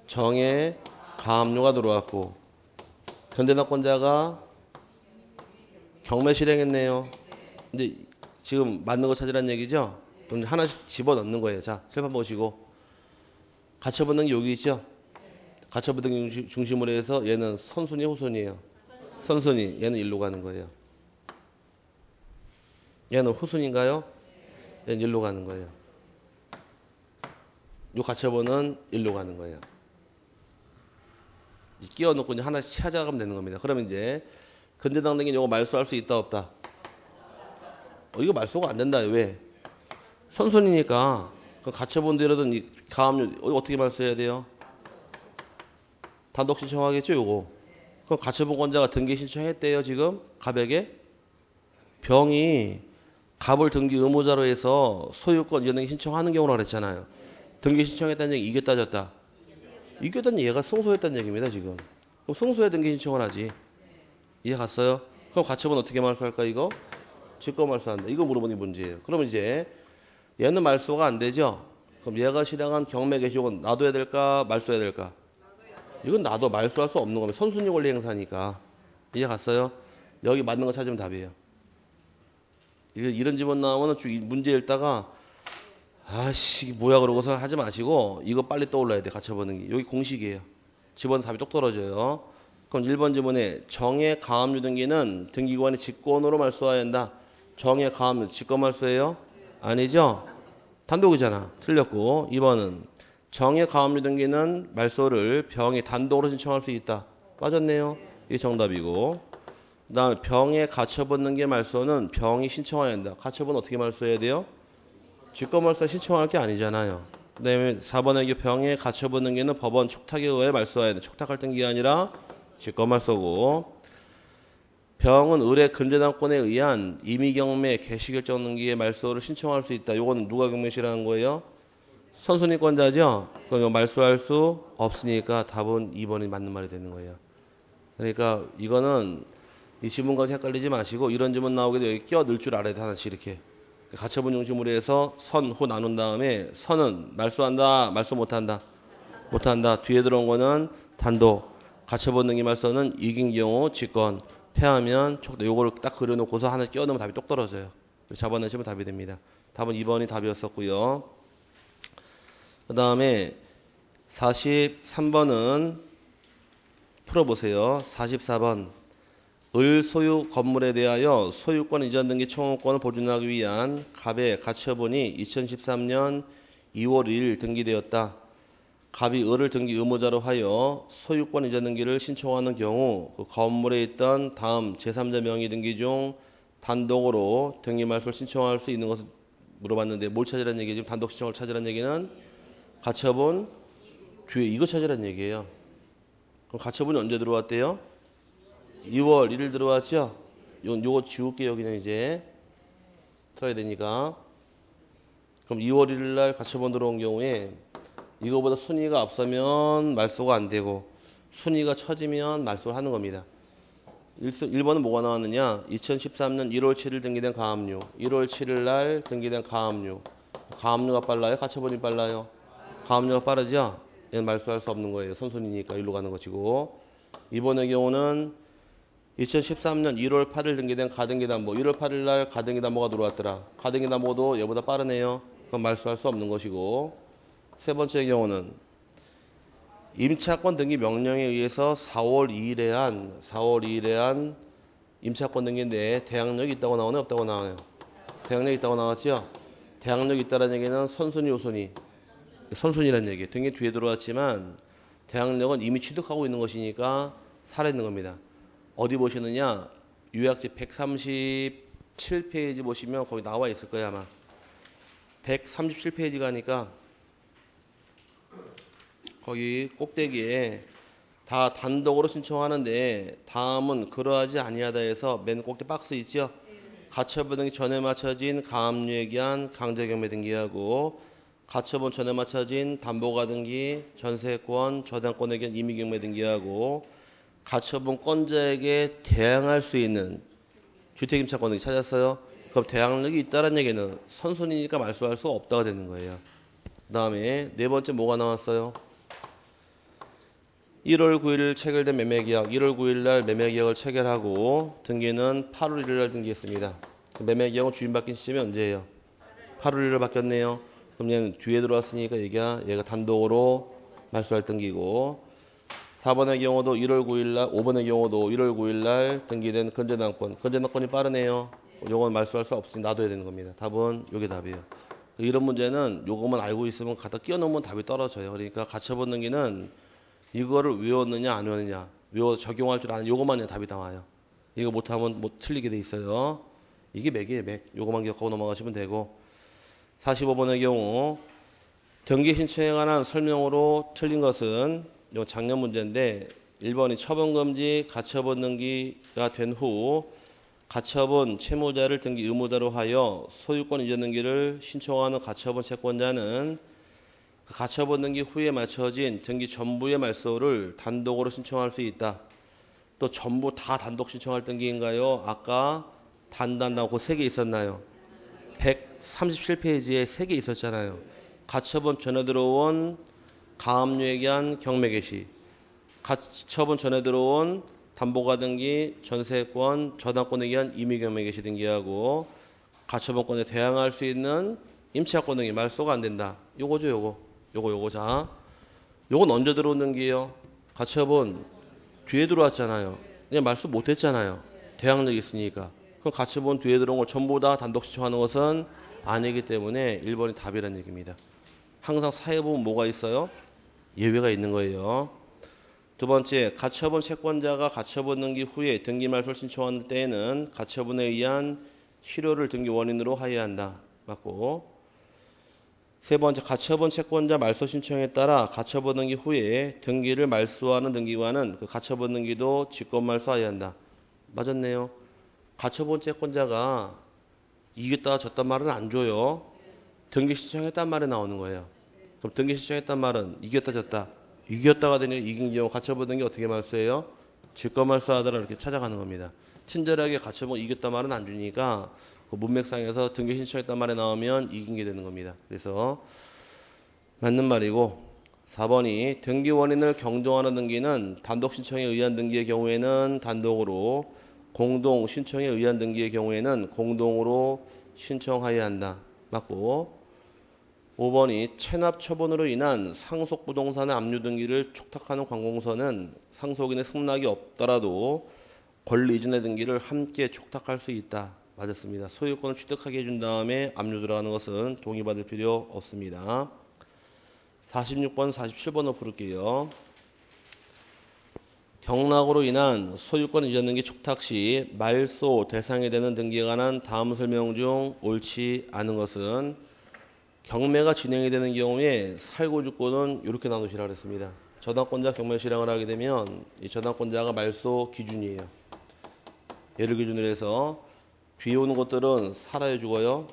Speaker 1: 정에 가압류가 들어왔고 근저당권자가 경매 실행했네요. 이제 지금 맞는 거 찾으라는 얘기죠? 그럼 하나씩 집어넣는 거예요. 자, 칠판 보시고 가처분 등기 여기 있죠? 가처분 등기 중심으로 해서 얘는 선순위 후순위예요. 선순위. 얘는 일로 가는 거예요. 얘는 후순위인가요? 얘는 일로 가는 거예요. 요 가처분은 일로 가는 거예요. 끼워놓고 이제 하나씩 찾아가면 되는 겁니다. 그러면 이제 근저당 등기 요거 말소할 수 있다 없다? 이거 말소가 안 된다. 왜? 선순위니까 그 가처분되려던 가압류 어떻게 말소해야 돼요? 단독 신청하겠죠 요거. 그럼 가처분권자가 등기 신청했대요 지금 갑에게. 병이 갑을 등기 의무자로 해서 소유권 이전 등기 신청하는 경우라 그랬잖아요. 등기 신청했다는 얘기 이겼다 졌다? 이겼던 얘가 승소했다는 얘기입니다, 지금. 그럼 승소해 등기 신청을 하지. 이해 갔어요? 그럼 가처분 어떻게 말소할까, 이거? 직권 말소한다. 이거 물어보는 게 문제예요. 그러면 이제 얘는 말소가 안 되죠? 그럼 얘가 실행한 경매 개시용은 놔둬야 될까, 말소해야 될까? 이건 놔둬 말소할 수 없는 겁니다. 선순위 권리 행사니까. 이해 갔어요? 여기 맞는 거 찾으면 답이에요. 이런 지문 나오면 쭉 문제 읽다가 아씨 이게 뭐야 그러고서 하지 마시고 이거 빨리 떠올라야 돼. 가처분은 게. 여기 공식이에요. 집어넣으면 답이 똑 떨어져요. 그럼 1번 지문에 정의 가압류 등기는 등기관이 직권으로 말소해야 한다. 정의 가압류 직권 말소예요? 아니죠? 단독이잖아. 틀렸고 2번은 정의 가압류 등기는 말소를 병이 단독으로 신청할 수 있다. 빠졌네요. 이게 정답이고 그다음에 병의 가처분 등기 말소는 병이 신청해야 한다. 가처분 어떻게 말소해야 돼요? 직권 말소 신청할 게 아니잖아요. 그다음에 4번에 병의 가처분 등기는 법원 촉탁에 의해 말소해야 돼. 촉탁할 등기가 아니라 직권 말소고 병은 의뢰 금전당권에 의한 임의경매 개시결정 등기의 말소를 신청할 수 있다. 요건 누가 경매시라는 거예요? 선순위권자죠. 그럼 말소할 수 없으니까 답은 2번이 맞는 말이 되는 거예요. 그러니까 이거는 이 지문까지 헷갈리지 마시고 이런 지문 나오게 여기 끼어 넣을 줄 알아야 돼. 하나씩 이렇게. 가처분 중심으로 해서 선, 호 나눈 다음에 선은 말소한다, 말소 못한다. 못한다. 뒤에 들어온 거는 단독. 가처분 등기 말소는 이긴 경우 직권. 패하면 촉탁. 요거를 딱 그려놓고서 하나 끼워 넣으면 답이 똑 떨어져요. 잡아내시면 답이 됩니다. 답은 2번이 답이었었고요. 그 다음에 43번은 풀어보세요. 44번. 을 소유 건물에 대하여 소유권 이전 등기 청구권을 보존하기 위한 갑의 가처분이 2013년 2월 1일 등기되었다. 갑이 을을 등기 의무자로 하여 소유권 이전 등기를 신청하는 경우 그 건물에 있던 다음 제3자 명의 등기 중 단독으로 등기 말소를 신청할 수 있는 것을 물어봤는데 뭘 찾으라는 얘기예요? 지금 단독 신청을 찾으라는 얘기는 가처분 뒤에 이거 찾으라는 얘기예요. 그럼 가처분이 언제 들어왔대요? 2월 1일 들어왔죠? 요거 지울게요. 그냥 이제 써야 되니까. 그럼 2월 1일 날 가처분 들어온 경우에 이거보다 순위가 앞서면 말소가 안 되고 순위가 처지면 말소를 하는 겁니다. 1번은 뭐가 나왔느냐? 2013년 1월 7일 등기된 가압류. 1월 7일 날 등기된 가압류. 가압류가 빨라요? 가처분이 빨라요? 가압류가 빠르죠? 얘는 말소할 수 없는 거예요. 선순위니까 일로 가는 것이고. 이번의 경우는 2013년 1월 8일 등기된 가등기담보. 1월 8일 날 가등기담보가 들어왔더라. 가등기담보도 얘보다 빠르네요. 그럼 말소할 수 없는 것이고. 세 번째 경우는 임차권 등기 명령에 의해서 4월 2일에 한 임차권 등기인데 대항력이 있다고 나오나요? 없다고 나와요? 대항력이 있다고 나왔죠? 대항력이 있다는 얘기는 선순위, 후순위. 선순위라는 얘기예요. 등기 뒤에 들어왔지만 대항력은 이미 취득하고 있는 것이니까 살아있는 겁니다. 어디 보시느냐? 요약지 137페이지 보시면 거기 나와 있을 거예요 아마. 137페이지 가니까 거기 꼭대기에 다 단독으로 신청하는데 다음은 그러하지 아니하다 해서 맨 꼭대 박스 있죠? 가처분 등기 전에 맞춰진 가압류에 기한 강제경매 등기하고 가처분 전에 맞춰진 담보가 등기, 전세권, 저당권에 기한 임의경매 등기하고 가처분 건자에게 대항할 수 있는 주택임차권 등기 찾았어요? 그럼 대항력이 있다는 얘기는 선순위니까 말소할 수 없다가 되는 거예요. 그 다음에 네 번째 뭐가 나왔어요? 1월 9일 체결된 매매계약, 1월 9일 날 매매계약을 체결하고 등기는 8월 1일 날 등기했습니다. 매매계약은 주인 바뀐 시점이 언제예요? 8월 1일 바뀌었네요. 그럼 얘는 뒤에 들어왔으니까 얘가 단독으로 말소할 등기고 4번의 경우도 1월 9일 날, 5번의 경우도 1월 9일 날 등기된 건전당권. 건전당권이 빠르네요. 요건 말소할 수 없으니 놔둬야 되는 겁니다. 답은 요게 답이에요. 이런 문제는 요것만 알고 있으면 갖다 끼워 넣으면 답이 떨어져요. 그러니까 가처분 등기는 이거를 외웠느냐 안 외웠느냐 외워서 적용할 줄 아는 요것만 답이 나와요. 이거 못하면 뭐 틀리게 돼 있어요. 이게 맥이에요 맥. 요것만 기억하고 넘어가시면 되고 45번의 경우 등기 신청에 관한 설명으로 틀린 것은 요 작년 문제인데 1번이 처분금지 가처분 등기가 된 후 가처분 채무자를 등기 의무자로 하여 소유권 이전 등기를 신청하는 가처분 채권자는 가처분 등기 후에 맞춰진 등기 전부의 말소를 단독으로 신청할 수 있다. 또 전부 다 단독 신청할 등기인가요? 아까 단단하고 3개 있었나요? 137페이지에 3개 있었잖아요. 가처분 전에 들어온 가압류에 의한 경매 개시, 가처분 전에 들어온 담보가 등기, 전세권, 저당권에 의한 임의 경매 개시 등기하고 가처분권에 대항할 수 있는 임차권 등기 말소가 안 된다. 요거죠, 요거. 자, 요건 언제 들어온 등기예요? 가처분 뒤에 들어왔잖아요. 그냥 말소 못 했잖아요. 대항력이 있으니까. 그럼 가처분 뒤에 들어온 걸 전부 다 단독 신청하는 것은 아니기 때문에 1번이 답이라는 얘기입니다. 항상 사회 보면 뭐가 있어요? 예외가 있는 거예요. 두 번째, 가처분 채권자가 가처분 등기 후에 등기 말소를 신청할 때에는 가처분에 의한 실효를 등기 원인으로 하여야 한다. 맞고. 세 번째, 가처분 채권자 말소 신청에 따라 가처분 등기 후에 등기를 말소하는 등기관은 그 가처분 등기도 직권 말소하여야 한다. 맞았네요. 가처분 채권자가 이겼다 졌단 말은 안 줘요. 등기 신청했단 말에 나오는 거예요. 그럼 등기 신청했단 말은 이겼다 졌다. 이겼다가 되니 이긴 경우 가처분 등기 어떻게 말소해요? 직권 말소하더라 이렇게 찾아가는 겁니다. 친절하게 가처분 이겼단 말은 안 주니까 그 문맥상에서 등기 신청했단 말에 나오면 이긴 게 되는 겁니다. 그래서 맞는 말이고 4번이 등기 원인을 경정하는 등기는 단독 신청에 의한 등기의 경우에는 단독으로, 공동 신청에 의한 등기의 경우에는 공동으로 신청하여야 한다. 맞고 5번이 체납 처분으로 인한 상속 부동산의 압류 등기를 촉탁하는 관공서는 상속인의 승낙이 없더라도 권리 이전의 등기를 함께 촉탁할 수 있다. 맞았습니다. 소유권을 취득하게 해준 다음에 압류 들어가는 것은 동의받을 필요 없습니다. 46번, 47번으로 부를게요. 경락으로 인한 소유권 이전 등기 촉탁 시 말소 대상이 되는 등기에 관한 다음 설명 중 옳지 않은 것은 경매가 진행이 되는 경우에 살고주권은 이렇게 나누시라고 했습니다. 저당권자 경매 실행을 하게 되면 이 저당권자가 말소 기준이에요. 예를 기준으로 해서 뒤에 오는 것들은 살아야 죽어요?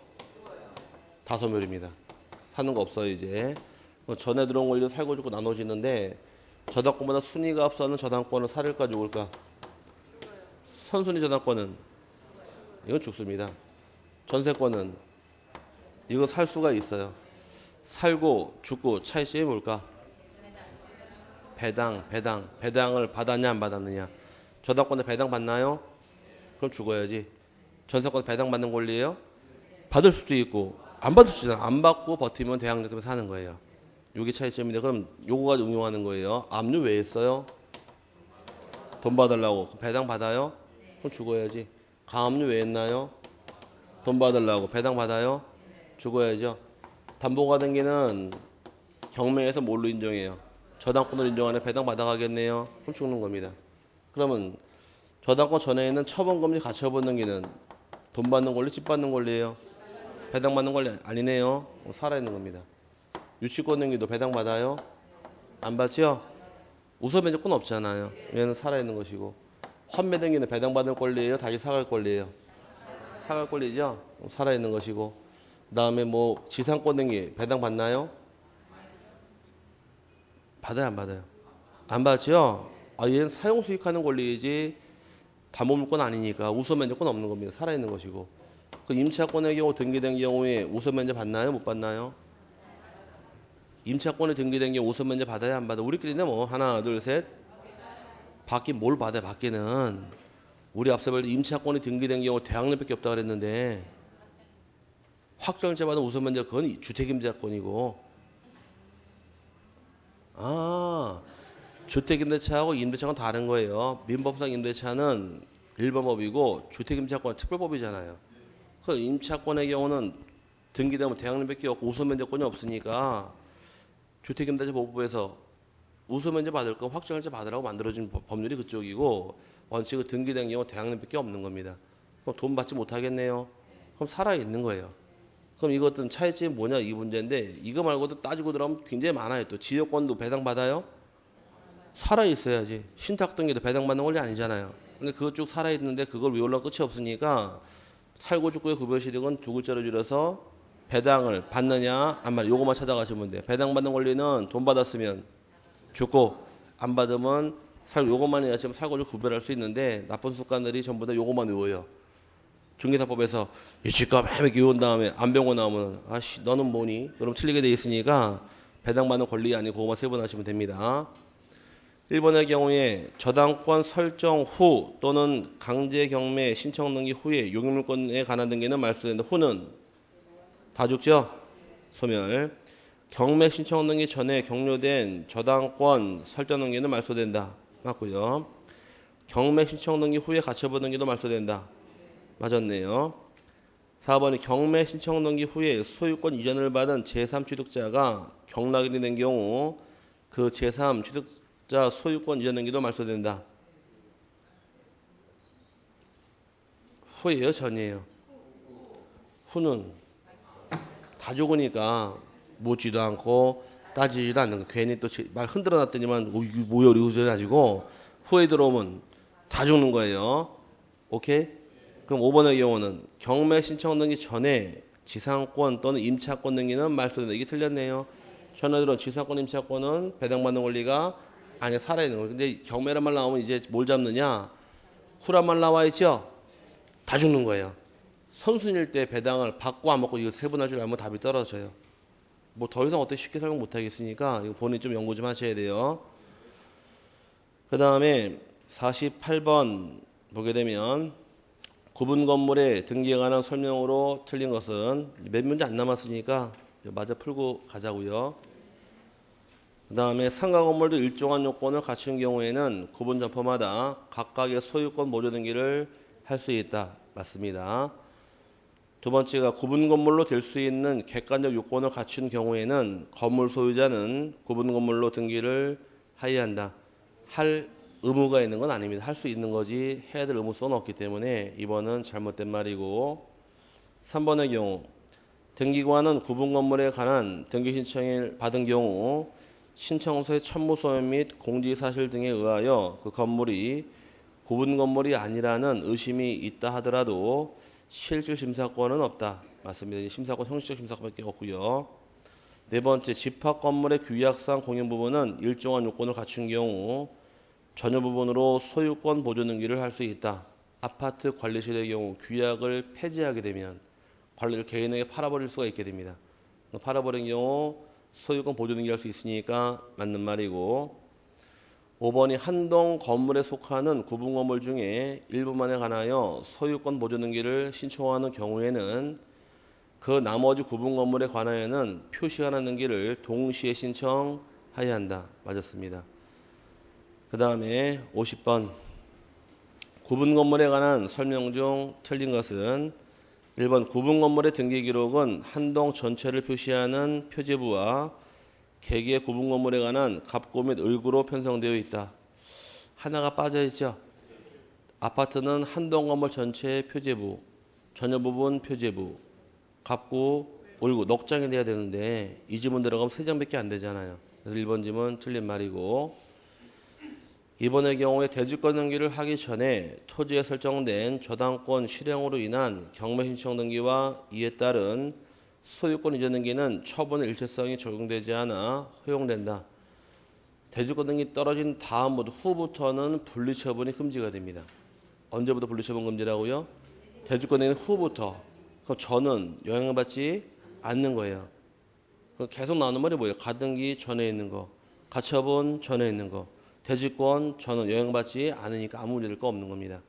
Speaker 1: 다 소멸입니다. 사는 거 없어요 이제. 전에 들어온 권리도 살고 죽고 나눠지는데 저당권보다 순위가 앞서는 저당권은 살을까 죽을까? 선순위 저당권은 이건 죽습니다. 전세권은 이거 살 수가 있어요. 살고 죽고 차이점이 뭘까? 배당을 받았냐 안 받았느냐. 저당권에 배당 받나요? 그럼 죽어야지. 전세권 배당 받는 권리예요? 받을 수도 있고 안 받을 수도 있잖아. 안 받고 버티면 대항력 때문에 사는 거예요. 요게 차이점인데 그럼 요거 가지고 응용하는 거예요. 압류 왜 했어요? 돈 받으려고. 배당 받아요? 그럼 죽어야지. 가압류 왜 했나요? 돈 받으려고. 배당 받아요? 죽어야죠. 담보가 등기는 경매에서 뭘로 인정해요? 저당권으로 인정하는 배당 받아가겠네요. 그럼 죽는 겁니다. 그러면 저당권 전에 있는 처분금지 가처분 등기는 돈 받는 권리, 집 받는 권리예요. 배당 받는 권리 아니네요. 살아있는 겁니다. 유치권 등기도 배당 받아요? 안 받죠? 우선 면제권 없잖아요. 얘는 살아있는 것이고. 환매 등기는 배당 받을 권리예요? 다시 사갈 권리예요? 사갈 권리죠? 살아있는 것이고. 그 다음에 뭐 지상권 등기 배당 받나요? 받아요 안 받아요? 안 받죠? 얘는 사용 수익하는 권리이지 담보물권 아니니까 우선 면제권 없는 겁니다. 살아있는 것이고. 그 임차권의 경우 등기된 경우에 우선 면제 받나요? 못 받나요? 임차권에 등기된 경우 우선 면제 받아야 안 받아? 우리끼리는 뭐 하나 둘 셋 받긴 뭘 받아요? 받기는 우리 앞서 볼 때 임차권이 등기된 경우 대항력밖에 없다 그랬는데 확정일자 받은 우선 면제 그건 주택임대차권이고 주택임대차하고 임대차는 다른 거예요. 민법상 임대차는 일반법이고 주택임대차권은 특별법이잖아요. 그 임차권의 경우는 등기되면 대항력밖에 없고 우선 면제권이 없으니까 주택임대차 보호법에서 우선 면제 받을 건 확정일자 받으라고 만들어진 법률이 그쪽이고 원칙은 등기된 경우 대항력밖에 없는 겁니다. 그럼 돈 받지 못하겠네요. 그럼 살아있는 거예요. 그럼 이것들은 차이점이 뭐냐 이 문제인데 이거 말고도 따지고 들어가면 굉장히 많아요. 또 지역권도 배당 받아요? 살아있어야지. 신탁 등기도 배당받는 권리 아니잖아요. 근데 그것 쭉 살아있는데 그걸 외우려고 끝이 없으니까 살고 죽고의 구별시득은 두 글자로 줄여서 배당을 받느냐 안 받느냐 요것만 찾아가시면 돼요. 배당받는 권리는 돈 받았으면 죽고 안 받으면 요것만 해야 지금 사고를 구별할 수 있는데 나쁜 습관들이 전부 다 요것만 외워요. 중개사법에서 이 집값 이렇게 외운 다음에 안 배우고 나오면 아씨 너는 뭐니? 그럼 틀리게 돼 있으니까 배당받는 권리 아니고 그것만 세분하시면 됩니다. 1번의 경우에 저당권 설정 후 또는 강제 경매 신청 등기 후에 용익물권에 관한 등기는 말소된다. 후는 다 죽죠? 소멸. 경매 신청 등기 전에 격려된 저당권 설정 등기는 말소된다. 맞고요. 경매 신청 등기 후에 가처분 등기도 말소된다. 맞았네요. 4번이 경매 신청 등기 후에 소유권 이전을 받은 제3취득자가 경락인이 된 경우 그 제3취득자 소유권 이전 등기도 말소된다. 후예요, 전이에요? 후는 다 죽으니까 묻지도 않고 따지지도 않는 거. 괜히 또 말 흔들어 놨더니만 이게 뭐야 이러고 가지고 후에 들어오면 다 죽는 거예요. 오케이? 그럼 5번의 경우는 경매 신청 등기 전에 지상권 또는 임차권 등기는 말소된다. 이게 틀렸네요. 전화들은 지상권 임차권은 배당받는 권리가 아니 살아있는 거예요. 근데 경매란 말 나오면 이제 뭘 잡느냐? 후란 말 나와 있죠? 다 죽는 거예요. 선순일 때 배당을 받고 안 받고 이거 세분할 줄 알면 답이 떨어져요. 뭐 더 이상 어떻게 쉽게 설명 못 하겠으니까 이거 본인 좀 연구 좀 하셔야 돼요. 그 다음에 48번 보게 되면 구분 건물의 등기에 관한 설명으로 틀린 것은 몇 문제 안 남았으니까 마저 풀고 가자고요. 그 다음에 상가 건물도 일정한 요건을 갖춘 경우에는 구분 점포마다 각각의 소유권 보조 등기를 할 수 있다. 맞습니다. 두 번째가 구분 건물로 될 수 있는 객관적 요건을 갖춘 경우에는 건물 소유자는 구분 건물로 등기를 하여야 한다. 할 의무가 있는 건 아닙니다. 할 수 있는 거지 해야 될 의무성은 없기 때문에 2번은 잘못된 말이고 3번의 경우 등기관은 구분 건물에 관한 등기 신청을 받은 경우 신청서의 첨부소명 및 공지사실 등에 의하여 그 건물이 구분 건물이 아니라는 의심이 있다 하더라도 실질 심사권은 없다. 맞습니다. 심사권 형식적 심사권밖에 없고요. 네 번째 집합 건물의 규약상 공용 부분은 일정한 요건을 갖춘 경우 전유 부분으로 소유권 보존 등기를 할 수 있다. 아파트 관리실의 경우 규약을 폐지하게 되면 관리를 개인에게 팔아버릴 수가 있게 됩니다. 팔아버린 경우 소유권 보존 등기할 수 있으니까 맞는 말이고 5번이 한동 건물에 속하는 구분 건물 중에 일부만에 관하여 소유권 보존 등기를 신청하는 경우에는 그 나머지 구분 건물에 관하여는 표시하는 등기를 동시에 신청하여야 한다. 맞았습니다. 그 다음에 50번 구분 건물에 관한 설명 중 틀린 것은 1번 구분 건물의 등기 기록은 한동 전체를 표시하는 표제부와 개개의 구분 건물에 관한 갑구 및 을구로 편성되어 있다. 하나가 빠져있죠. 아파트는 한동 건물 전체의 표제부, 전유 부분 표제부, 갑구, 을구 넉 장이 돼야 되는데 이 지문 들어가면 3장밖에 안 되잖아요. 그래서 1번 지문 틀린 말이고 2번의 경우에 대지권 등기를 하기 전에 토지에 설정된 저당권 실행으로 인한 경매 신청 등기와 이에 따른 소유권 이전 등기는 처분의 일체성이 적용되지 않아 허용된다. 대지권 등기 떨어진 다음부터 후부터는 분리처분이 금지가 됩니다. 언제부터 분리처분 금지라고요? 대지권 등기 후부터. 그럼 저는 영향을 받지 않는 거예요. 계속 나오는 말이 뭐예요? 가등기 전에 있는 거, 가처분 전에 있는 거. 대지권 저는 영향받지 않으니까 아무 문제 될 거 없는 겁니다.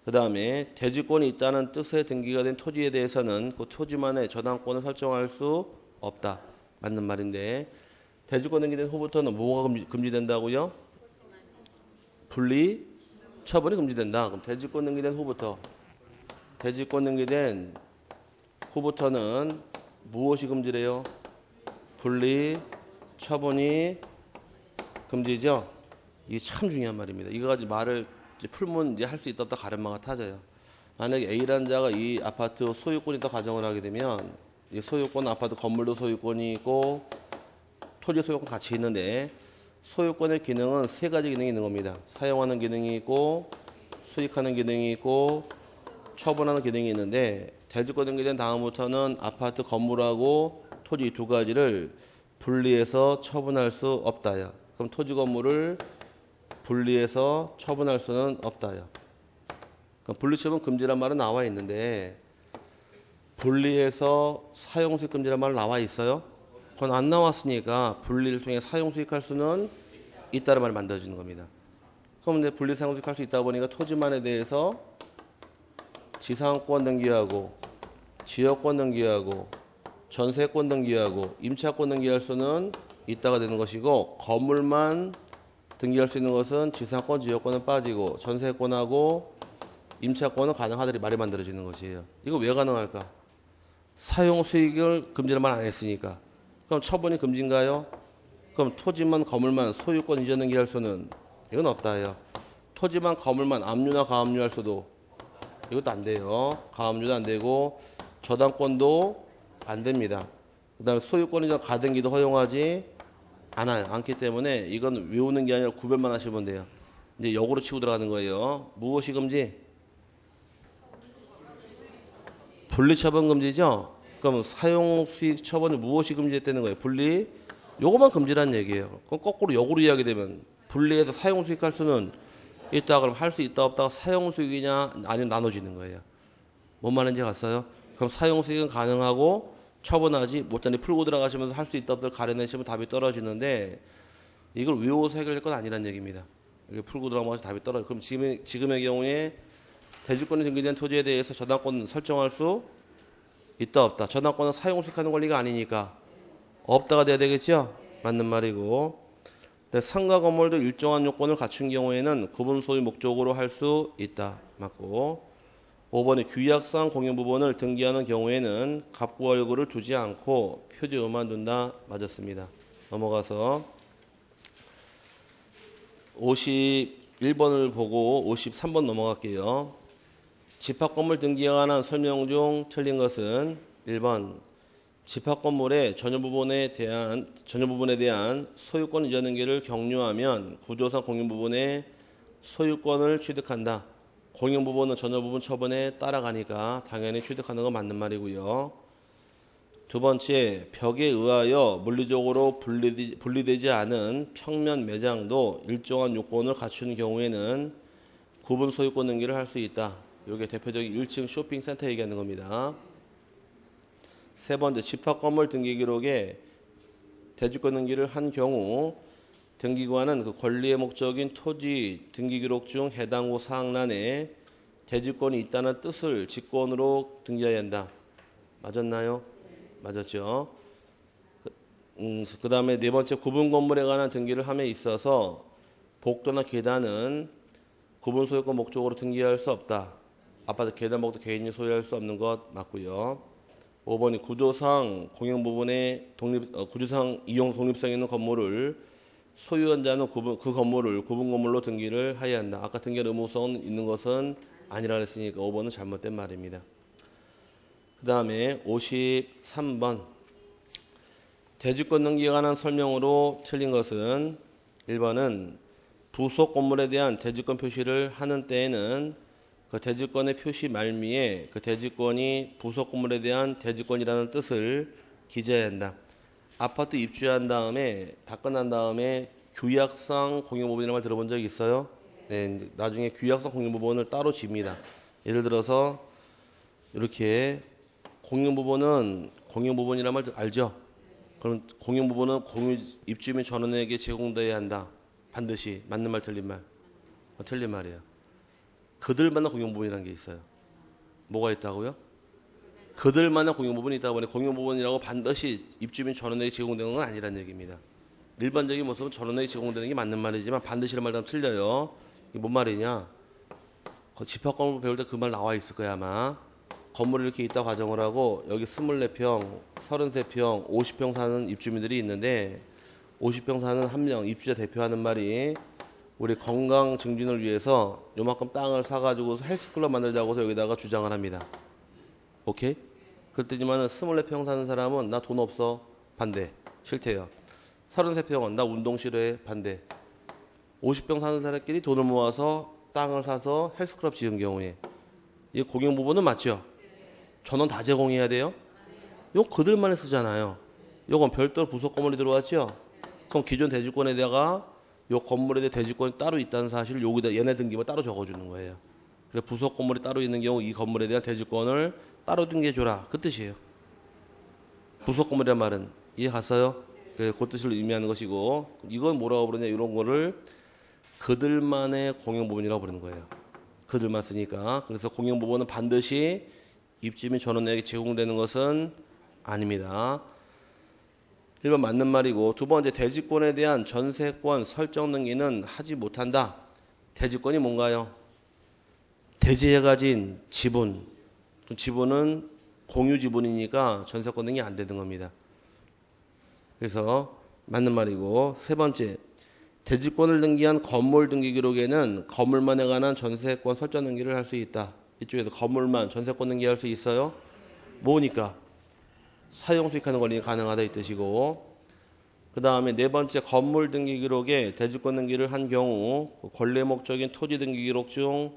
Speaker 1: 그 다음에 대지권이 있다는 뜻의 등기가 된 토지에 대해서는 그 토지만의 저당권을 설정할 수 없다. 맞는 말인데 대지권 등기된 후부터는 뭐가 금지된다고요? 분리 처분이 금지된다. 그럼 대지권 등기된 후부터 대지권 등기된 후부터는 무엇이 금지래요? 분리 처분이 금지죠. 이게 참 중요한 말입니다. 이거 가지고 말을 이제 풀면 이제 할 수 있다 없다 가르마가 타져요. 만약에 A라는 자가 이 아파트 소유권이 있다 가정을 하게 되면 이 소유권 아파트 건물도 소유권이 있고 토지 소유권 같이 있는데 소유권의 기능은 3가지 기능이 있는 겁니다. 사용하는 기능이 있고 수익하는 기능이 있고 처분하는 기능이 있는데 대지권 등기된 다음부터는 아파트 건물하고 토지 두 가지를 분리해서 처분할 수 없다요. 그럼 토지 건물을 분리해서 처분할 수는 없다요. 그럼 분리처분 금지란 말은 나와 있는데 분리해서 사용수익 금지란 말은 나와 있어요? 그건 안 나왔으니까 분리를 통해 사용수익할 수는 있다는 말이 만들어지는 겁니다. 그럼 이제 분리 사용수익할 수 있다 보니까 토지만에 대해서 지상권 등기하고 지역권 등기하고 전세권 등기하고 임차권 등기할 수는 있다가 되는 것이고 건물만 등기할 수 있는 것은 지상권, 지역권은 빠지고 전세권하고 임차권은 가능하다는 말이 만들어지는 것이에요. 이거 왜 가능할까? 사용 수익을 금지를 말 안 했으니까. 그럼 처분이 금지인가요? 그럼 토지만 건물만 소유권 이전 등기할 수는 이건 없다예요. 토지만 건물만 압류나 가압류할 수도 이것도 안 돼요. 가압류도 안 되고 저당권도 안 됩니다. 그다음에 소유권 이전 가등기도 허용하지 않아요. 않기 때문에 이건 외우는 게 아니라 구별만 하시면 돼요. 이제 역으로 치고 들어가는 거예요. 무엇이 금지? 분리처분 금지죠? 그럼 사용수익 처분이 무엇이 금지됐다는 거예요? 분리? 요거만 금지란 얘기예요. 그럼 거꾸로 역으로 이야기되면 분리해서 사용수익 할 수는 있다 그러면 할 수 있다 없다가 사용수익이냐 아니면 나눠지는 거예요. 뭔 말인지 갔어요? 그럼 사용수익은 가능하고 처분하지 못하니 풀고 들어가시면서 할 수 있다 없다 가려내시면 답이 떨어지는데 이걸 외워서 해결할 건 아니란 얘기입니다. 이렇게 풀고 들어가면 답이 떨어져. 그럼 지금의 경우에 대지권이 등기된 토지에 대해서 저당권 설정할 수 있다 없다. 저당권은 사용수익하는 권리가 아니니까 없다가 돼야 되겠죠? 맞는 말이고. 상가 건물도 일정한 요건을 갖춘 경우에는 구분 소유 목적으로 할 수 있다. 맞고. 5번에 규약상 공용 부분을 등기하는 경우에는 갑구 월구를 두지 않고 표지로만 둔다. 맞았습니다. 넘어가서 51번을 보고 53번 넘어갈게요. 집합건물 등기에 관한 설명 중 틀린 것은 1번 집합건물의 전유 부분에 대한 소유권 이전 등기를 격려하면 구조상 공용 부분의 소유권을 취득한다. 공용 부분은 전유 부분 처분에 따라가니까 당연히 취득하는 건 맞는 말이고요. 두 번째, 벽에 의하여 물리적으로 분리되지 않은 평면 매장도 일정한 요건을 갖춘 경우에는 구분 소유권 등기를 할 수 있다. 이게 대표적인 1층 쇼핑센터 얘기하는 겁니다. 세 번째, 집합건물 등기 기록에 대지권 등기를 한 경우 등기관은 그 권리의 목적인 토지 등기 기록 중 해당 사항란에 대지권이 있다는 뜻을 직권으로 등기해야 한다. 맞았나요? 맞았죠. 그 다음에 네 번째, 구분 건물에 관한 등기를 함에 있어서 복도나 계단은 구분 소유권 목적으로 등기할 수 없다. 아파트 계단 복도 개인이 소유할 수 없는 것 맞고요. 5번이 구조상 공용 부분에 구조상 이용 독립성 있는 건물을 소유한 자는 그 건물을 구분 건물로 등기를 하여야 한다. 아까 등기할 의무성 있는 것은 아니라 했으니까 5번은 잘못된 말입니다. 그 다음에 53번 대지권 등기에 관한 설명으로 틀린 것은 1번은 부속 건물에 대한 대지권 표시를 하는 때에는 그 대지권의 표시 말미에 그 대지권이 부속 건물에 대한 대지권이라는 뜻을 기재해야 한다. 아파트 입주한 다음에 다 끝난 다음에 규약상 공용부분이라는 말 들어본 적 있어요? 네, 나중에 규약상 공용부분을 따로 집니다. 예를 들어서 이렇게 공용부분은 공용부분이라는 말 알죠? 그럼 공용부분은 공유 입주민 전원에게 제공돼야 한다. 반드시. 맞는 말 틀린 말? 틀린 말이에요. 그들만의 공용부분이라는 게 있어요. 뭐가 있다고요? 그들만의 공용부분이 있다 보니 공용부분이라고 반드시 입주민 전원에게 제공되는 건 아니라는 얘기입니다. 일반적인 모습은 전원에게 제공되는 게 맞는 말이지만 반드시란 말은 틀려요. 이게 뭔 말이냐? 집합건물 배울 때 그 말 나와 있을 거야 아마. 건물이 이렇게 있다 가정을 하고 여기 24평, 33평, 50평 사는 입주민들이 있는데 50평 사는 한 명 입주자 대표하는 말이 우리 건강 증진을 위해서 요만큼 땅을 사가지고 헬스클럽 만들자고 해서 여기다가 주장을 합니다. 오케이? 그랬더니만은 24평 사는 사람은 나 돈 없어. 반대. 싫대요. 33평은 나 운동 싫어해. 반대. 50평 사는 사람끼리 돈을 모아서 땅을 사서 헬스클럽 지은 경우에 이 공용 부분은 맞죠? 전원 다 제공해야 돼요? 이건 그들만이 쓰잖아요. 이건 별도로 부속 건물이 들어왔죠? 그럼 기존 대지권에다가 이 건물에 대해 대지권이 따로 있다는 사실을 여기다 얘네 등기만 따로 적어주는 거예요. 그래서 부속 건물이 따로 있는 경우 이 건물에 대한 대지권을 따로 등기해줘라. 그 뜻이에요. 부속 건물이란 말은 이해 갔어요? 그 뜻을 의미하는 것이고 이건 뭐라고 부르냐 이런 거를 그들만의 공용부분이라고 부르는 거예요. 그들만 쓰니까. 그래서 공용부분은 반드시 입지 및 전원에게 제공되는 것은 아닙니다. 1번 맞는 말이고 두 번째 대지권에 대한 전세권 설정 등기는 하지 못한다. 대지권이 뭔가요? 대지에 가진 지분. 지분은 공유 지분이니까 전세권 등기 안 되는 겁니다. 그래서 맞는 말이고 세 번째 대지권을 등기한 건물 등기 기록에는 건물만에 관한 전세권 설정 등기를 할 수 있다. 이쪽에서 건물만 전세권 등기할 수 있어요? 뭐니까? 사용 수익하는 권리가 가능하다 이 뜻이고 그 다음에 네 번째 건물 등기 기록에 대지권 등기를 한 경우 권리 목적인 토지 등기 기록 중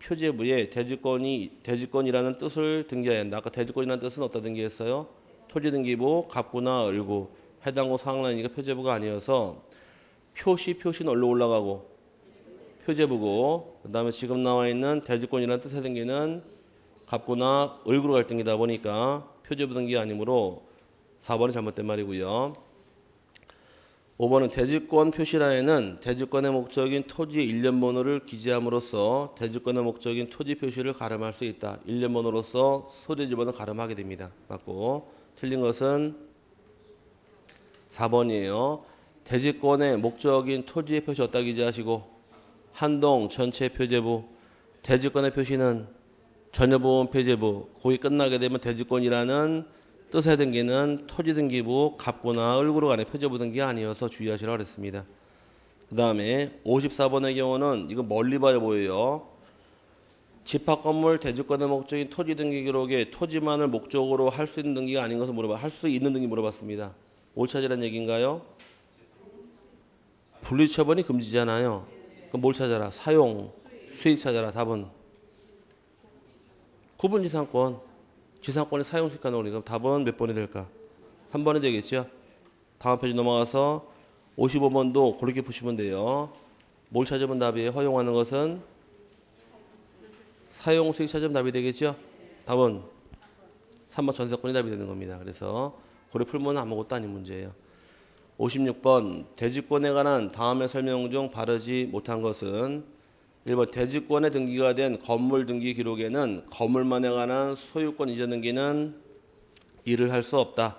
Speaker 1: 표제부에 대지권이라는 뜻을 등기해야 한다. 아까 대지권이라는 뜻은 어디다 등기했어요? 토지 등기부 갑구나 을구 해당고 상란이니까 표제부가 아니어서 표시는 얼로 올라가고 표제부고 그 다음에 지금 나와 있는 대지권이라는 뜻의 등기는 갑구나 을구로 갈 등기다 보니까 표제부 등기 아니므로 4번은 잘못된 말이고요. 5번은 대지권 표시란에는 대지권의 목적인 토지의 일련번호를 기재함으로써 대지권의 목적인 토지 표시를 가름할 수 있다. 일련번호로서 소재지번을 가름하게 됩니다. 맞고 틀린 것은 4번이에요. 대지권의 목적인 토지의 표시 어디다 기재하시고 한동 전체 표제부 대지권의 표시는 전여보험 표제부 거기 끝나게 되면 대지권이라는 뜻의 등기는 토지 등기부 갑구나 을구로 간의 표제부 등기가 아니어서 주의하시라고 그랬습니다. 그 다음에 54번의 경우는 이거 멀리 봐야 보여요. 집합건물 대지권의 목적인 토지 등기 기록에 토지만을 목적으로 할 수 있는 등기가 아닌 것을 할 수 있는 등기 물어봤습니다. 뭘 찾으란 얘기인가요? 분리처분이 금지잖아요. 그럼 뭘 찾아라? 사용, 수익 찾아라. 답은 구분지상권. 지상권의 사용 수익 가능하니 그럼 답은 몇 번이 될까? 3번이 되겠죠? 다음 페이지 넘어가서 55번도 그렇게 보시면 돼요. 뭘 찾으면 답이에요? 허용하는 것은 사용 수익 찾으면 답이 되겠죠? 답은 3번 전세권이 답이 되는 겁니다. 그래서 고려 풀면 아무것도 아닌 문제예요. 56번 대지권에 관한 다음의 설명 중 바르지 못한 것은 1번 대지권에 등기가 된 건물 등기 기록에는 건물만에 관한 소유권 이전 등기는 일을 할 수 없다.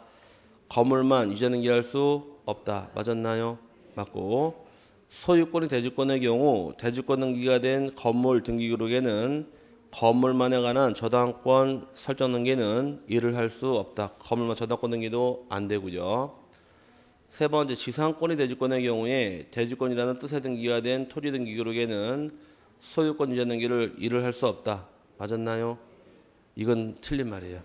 Speaker 1: 건물만 이전 등기할 수 없다. 맞았나요? 맞고 소유권이 대지권의 경우 대지권 등기가 된 건물 등기 기록에는 건물만에 관한 저당권 설정 등기는 일을 할 수 없다. 건물만 저당권 등기도 안 되고요. 세 번째 지상권이 대지권의 경우에 대지권이라는 뜻의 등기가 된 토지 등기 기록에는 소유권 이전 등기를 일을 할 수 없다. 맞았나요? 이건 틀린 말이에요.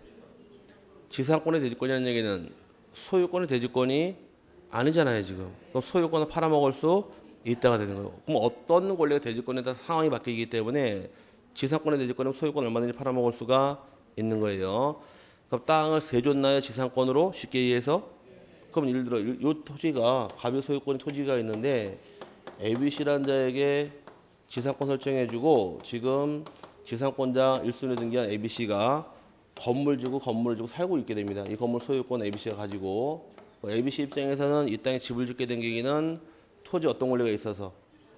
Speaker 1: 지상권의 대지권이라는 얘기는 소유권의 대지권이 아니잖아요 지금. 그럼 소유권을 팔아먹을 수 있다가 되는 거예요. 그럼 어떤 권리가 대지권에 따라 상황이 바뀌기 때문에 지상권의 대지권은 소유권 얼마든지 팔아먹을 수가 있는 거예요. 그럼 땅을 세줬나요 지상권으로 쉽게 이해해서? 그럼 예를 들어 이 토지가 갑의 소유권 토지가 있는데 ABC라는 자에게 지상권 설정해주고 지금 지상권자 1순위 등기한 ABC가 건물 주고 살고 있게 됩니다. 이 건물 소유권 ABC가 가지고 ABC 입장에서는 이 땅에 집을 짓게 된 계기는 토지 어떤 권리가 있어서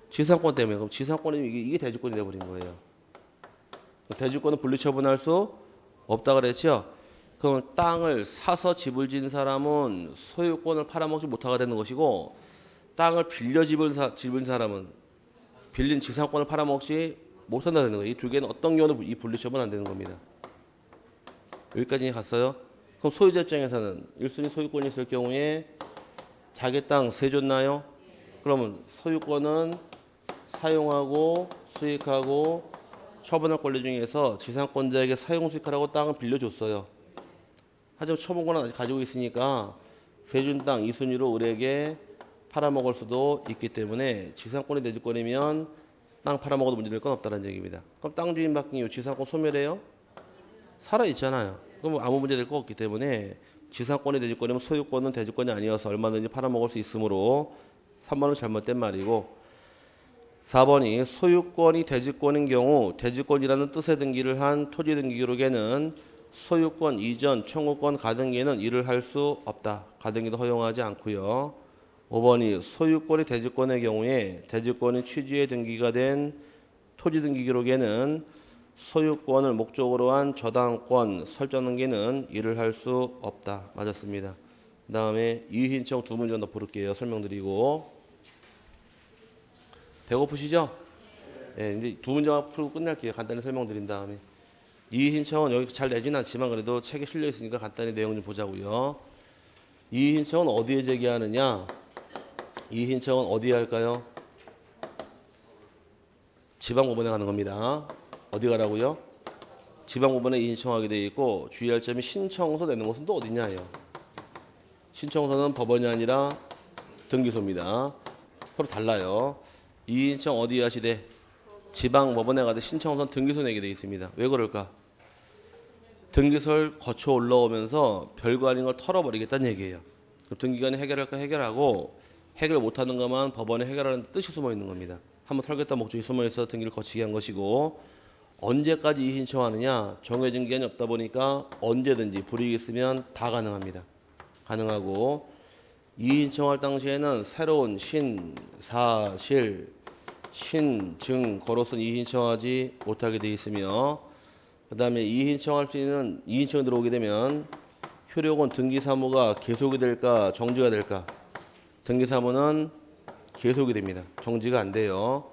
Speaker 1: 지상권 때문에 그럼 지상권이 이게 대지권이 돼버린 거예요. 대지권은 분리처분할 수 없다 그랬죠. 그럼 땅을 사서 집을 지은 사람은 소유권을 팔아먹지 못하게 되는 것이고 땅을 빌려 집을 사람은 빌린 지상권을 팔아먹지 못한다 되는 거예요. 이 두 개는 어떤 경우도 이 분리처분 안 되는 겁니다. 여기까지 갔어요? 그럼 소유자 입장에서는 1순위 소유권이 있을 경우에 자기 땅 세줬나요? 그러면 소유권은 사용하고 수익하고 처분할 권리 중에서 지상권자에게 사용 수익하라고 땅을 빌려줬어요. 하지만 처분권은 아직 가지고 있으니까 세준 땅 2순위로 을에게 팔아먹을 수도 있기 때문에 지상권이 대지권이면 땅 팔아먹어도 문제될 건 없다는 얘기입니다. 그럼 땅 주인 바뀐 이후 지상권 소멸해요? 살아있잖아요. 그럼 아무 문제 될 거 없기 때문에 지상권이 대지권이면 소유권은 대지권이 아니어서 얼마든지 팔아먹을 수 있으므로 3번은 잘못된 말이고 4번이 소유권이 대지권인 경우 대지권이라는 뜻의 등기를 한 토지 등기 기록에는 소유권 이전 청구권 가등기에는 이를 할 수 없다. 가등기도 허용하지 않고요. 5번이 소유권이 대지권의 경우에 대지권이 취지의 등기가 된 토지 등기 기록에는 소유권을 목적으로 한 저당권 설정 등기는 이를 할 수 없다. 맞았습니다. 그 다음에 이의신청 두 문제 더 부를게요. 설명드리고. 배고프시죠? 네, 이제 두 문제만 풀고 끝날게요. 간단히 설명드린 다음에. 이의신청은 여기 잘 내진 않지만 그래도 책에 실려 있으니까 간단히 내용 좀 보자고요. 이의신청은 어디에 제기하느냐? 이의신청은 어디에 할까요? 지방법원에 가는 겁니다. 어디 가라고요? 지방법원에 이의신청하게 되어 있고 주의할 점이 신청서 내는 것은 또 어디냐요? 신청서는 법원이 아니라 등기소입니다. 서로 달라요. 이의신청 어디에 하시되? 지방법원에 가되 신청서는 등기소 내게 되어 있습니다. 왜 그럴까? 등기소를 거쳐 올라오면서 별거 아닌 걸 털어버리겠다는 얘기예요. 그럼 등기관이 해결할 거 해결하고 해결 못하는 것만 법원에 해결하는 뜻이 숨어 있는 겁니다. 한번 털겠다 목적이 숨어 있어 등기를 거치게 한 것이고 언제까지 이의신청하느냐? 정해진 기간이 없다 보니까 언제든지 불이익이 있으면 다 가능합니다. 가능하고 이의신청할 당시에는 새로운 신, 사, 실, 신, 증, 거로선 이의신청하지 못하게 되어 있으며 그 다음에 이의신청할 수 있는 이의신청이 들어오게 되면 효력은 등기사무가 계속이 될까 정지가 될까? 등기사무는 계속이 됩니다. 정지가 안 돼요.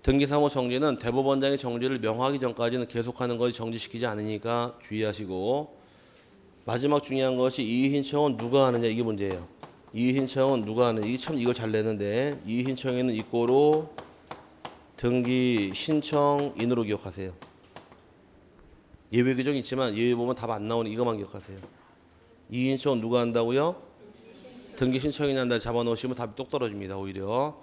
Speaker 1: 등기사무 정지는 대법원장이 정지를 명하기 전까지는 계속하는 것이 정지시키지 않으니까 주의하시고 마지막 중요한 것이 이의신청은 누가 하느냐 이게 문제예요. 이의신청은 누가 하느냐 이게 참 이걸 잘 내는데 이의신청에는 이꼬로 등기신청인으로 기억하세요. 예외 규정이 있지만 예외 보면 답 안 나오는 이것만 기억하세요. 이의신청은 누가 한다고요? 등기신청인이 한다 잡아놓으시면 답이 똑 떨어집니다. 오히려.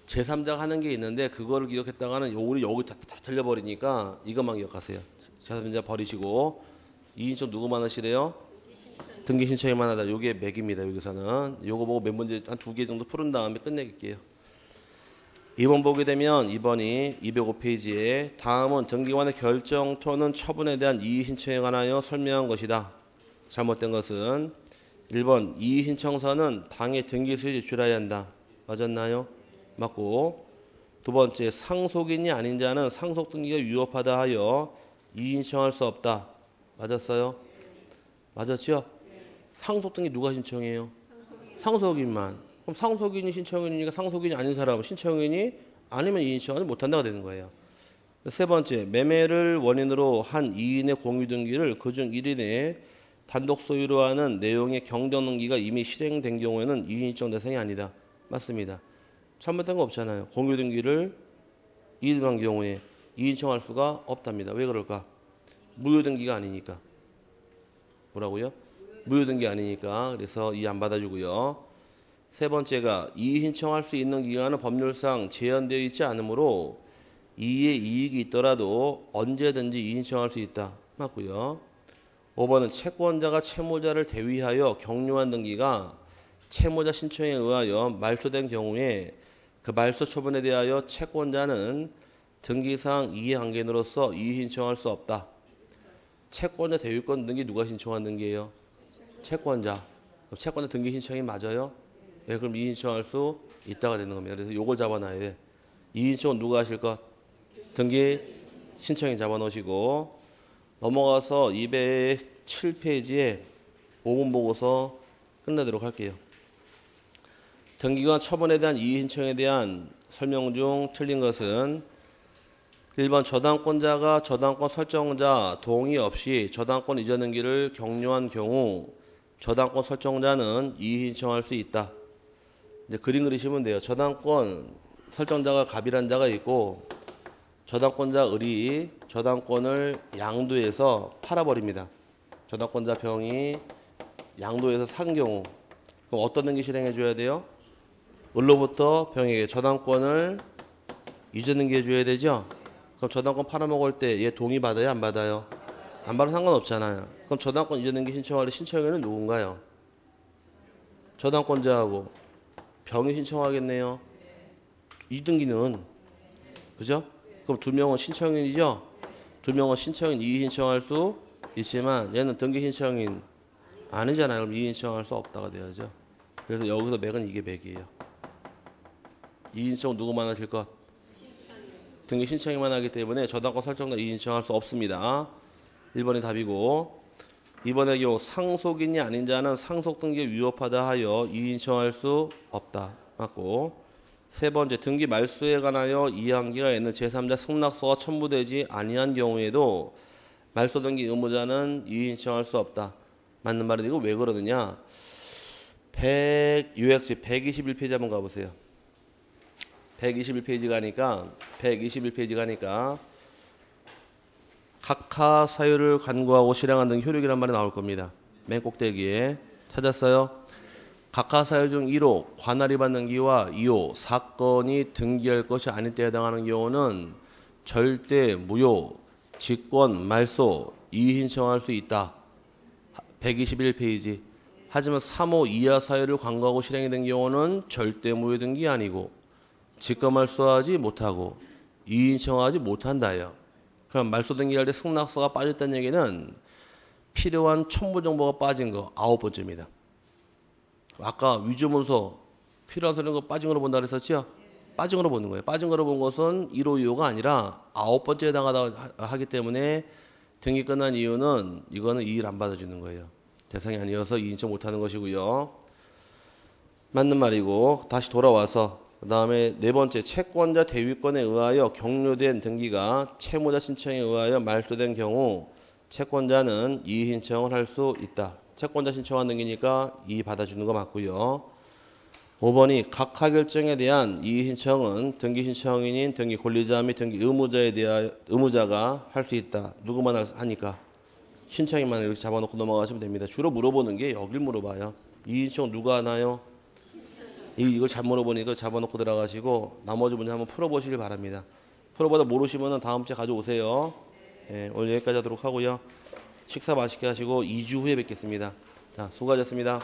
Speaker 1: 제3자가 하는 게 있는데 그거를 기억했다가는 우리 여기 다 틀려버리니까 이것만 기억하세요. 제3자 버리시고 이의신청 누구만 하시래요? 등기신청이만 하다. 요게 맥입니다. 여기서는. 요거 보고 몇 문제 한 2개 정도 푸른 다음에 끝내릴게요. 2번 보게 되면 2번이 205페이지에 다음은 등기관의 결정 또는 처분에 대한 이의신청에 관하여 설명한 것이다. 잘못된 것은 1번 이의신청서는 당의 등기소에 제출해야 한다. 맞았나요? 맞고 두 번째 상속인이 아닌 자는 상속등기가 위법하다 하여 이의신청할 수 없다. 맞았어요? 맞았죠? 상속등기 누가 신청해요? 상속인만. 그럼 상속인이 신청인이니까 상속인이 아닌 사람은 신청인이 아니면 이의신청을 못한다가 되는 거예요. 세 번째 매매를 원인으로 한 2인의 공유등기를 그중 1인의 단독 소유로 하는 내용의 경정등기가 이미 실행된 경우에는 이의신청 대상이 아니다. 맞습니다. 잘못된 거 없잖아요. 공유등기를 2인 한 경우에 이의신청할 수가 없답니다. 왜 그럴까? 무효등기가 아니니까. 뭐라고요? 무효등기 아니니까. 그래서 이의 안 받아주고요. 세 번째가 이의신청할 수 있는 기간은 법률상 제한되어 있지 않으므로 이의 이익이 있더라도 언제든지 이의신청할 수 있다. 맞고요. 5번은 채권자가 채무자를 대위하여 격려한 등기가 채무자 신청에 의하여 말소된 경우에 그 말소 처분에 대하여 채권자는 등기상 이해관계인으로서 이의신청할 수 없다. 채권자 대위권 등기 누가 신청한 등기예요? 채권자. 채권자 등기 신청이 맞아요? 네, 그럼 이의신청할 수 있다가 되는 겁니다. 그래서 요걸 잡아놔야 돼. 이의신청은 누가 하실 것? 등기 신청인 잡아놓으시고 넘어가서 207페이지에 5분 보고서 끝내도록 할게요. 등기관 처분에 대한 이의신청에 대한 설명 중 틀린 것은 1번 저당권자가 저당권 설정자 동의 없이 저당권 이전 등기를 격려한 경우 저당권 설정자는 이의신청할 수 있다. 이제 그림 그리시면 돼요. 저당권 설정자가 갑이란 자가 있고 저당권자 을이 저당권을 양도해서 팔아버립니다. 저당권자 병이 양도해서 산 경우 그럼 어떤 등기 실행해 줘야 돼요? 을로부터 병에게 저당권을 이전 등기해 줘야 되죠? 그럼 저당권 팔아먹을 때 얘 동의 받아요? 안 받아요? 안 받아도 상관없잖아요. 그럼 저당권 이전 등기 신청할 때 신청인은 누군가요? 저당권자하고 병이 신청하겠네요. 이등기는 그죠? 그럼 두 명은 신청인이죠? 두 명은 신청인 이의 신청할 수 있지만 얘는 등기 신청인 아니잖아요. 그럼 이의 신청할 수 없다가 돼야죠. 그래서 여기서 맥은 이게 맥이에요. 이의 신청 누구만 하실 것? 등기 신청인만 하기 때문에 저당권 설정과 이의 신청할 수 없습니다. 1번이 답이고 2번의 경우 상속인이 아닌 자는 상속 등기에 위협하다 하여 이의 신청할 수 없다. 맞고 세 번째 등기 말소에 관하여 이의한계가 있는 제3자 승낙서가 첨부되지 아니한 경우에도 말소 등기 의무자는 이의 신청할 수 없다. 맞는 말인데 이거 왜 그러느냐? 요약지 121페이지 한번 가보세요. 121페이지 가니까 각하 사유를 간구하고 실행한 등 효력이란 말이 나올 겁니다. 맨 꼭대기에 찾았어요? 각하 사유 중 1호 관할 위반 등기와 2호 사건이 등기할 것이 아닌 때에 해당하는 경우는 절대 무효, 직권, 말소, 이의 신청할 수 있다. 121페이지. 하지만 3호 이하 사유를 간구하고 실행이 된 경우는 절대 무효 등기 아니고 직권 말소하지 못하고 이의 신청하지 못한다요. 그럼 말소 등기할 때 승낙서가 빠졌다는 얘기는 필요한 첨부 정보가 빠진 거 9번째입니다. 아까 위조문서 필요한 서류가 빠진 거로 본다 그랬었죠? 빠진 거로 보는 거예요. 빠진 거로 본 것은 1호 2호가 아니라 9번째에 해당하다 하기 때문에 등기 끝난 이유는 이거는 이의를 안 받아주는 거예요. 대상이 아니어서 이의 신청 못하는 것이고요. 맞는 말이고 다시 돌아와서 그 다음에 네 번째 채권자 대위권에 의하여 격려된 등기가 채무자 신청에 의하여 말소된 경우 채권자는 이의 신청을 할 수 있다. 채권자 신청한 등기니까 이의 받아주는 거 맞고요. 5번이 각하 결정에 대한 이의 신청은 등기 신청인인 등기 권리자 및 등기 의무자에 대하여 의무자가 할 수 있다. 누구만 하니까 신청인만 이렇게 잡아놓고 넘어가시면 됩니다. 주로 물어보는 게 여길 물어봐요. 이의 신청 누가 하나요? 이걸 잘 물어보니까 잡아놓고 들어가시고 나머지 문제 한번 풀어보시길 바랍니다. 풀어보다 모르시면 다음 주에 가져오세요. 예, 오늘 여기까지 하도록 하고요. 식사 맛있게 하시고 2주 후에 뵙겠습니다. 자, 수고하셨습니다.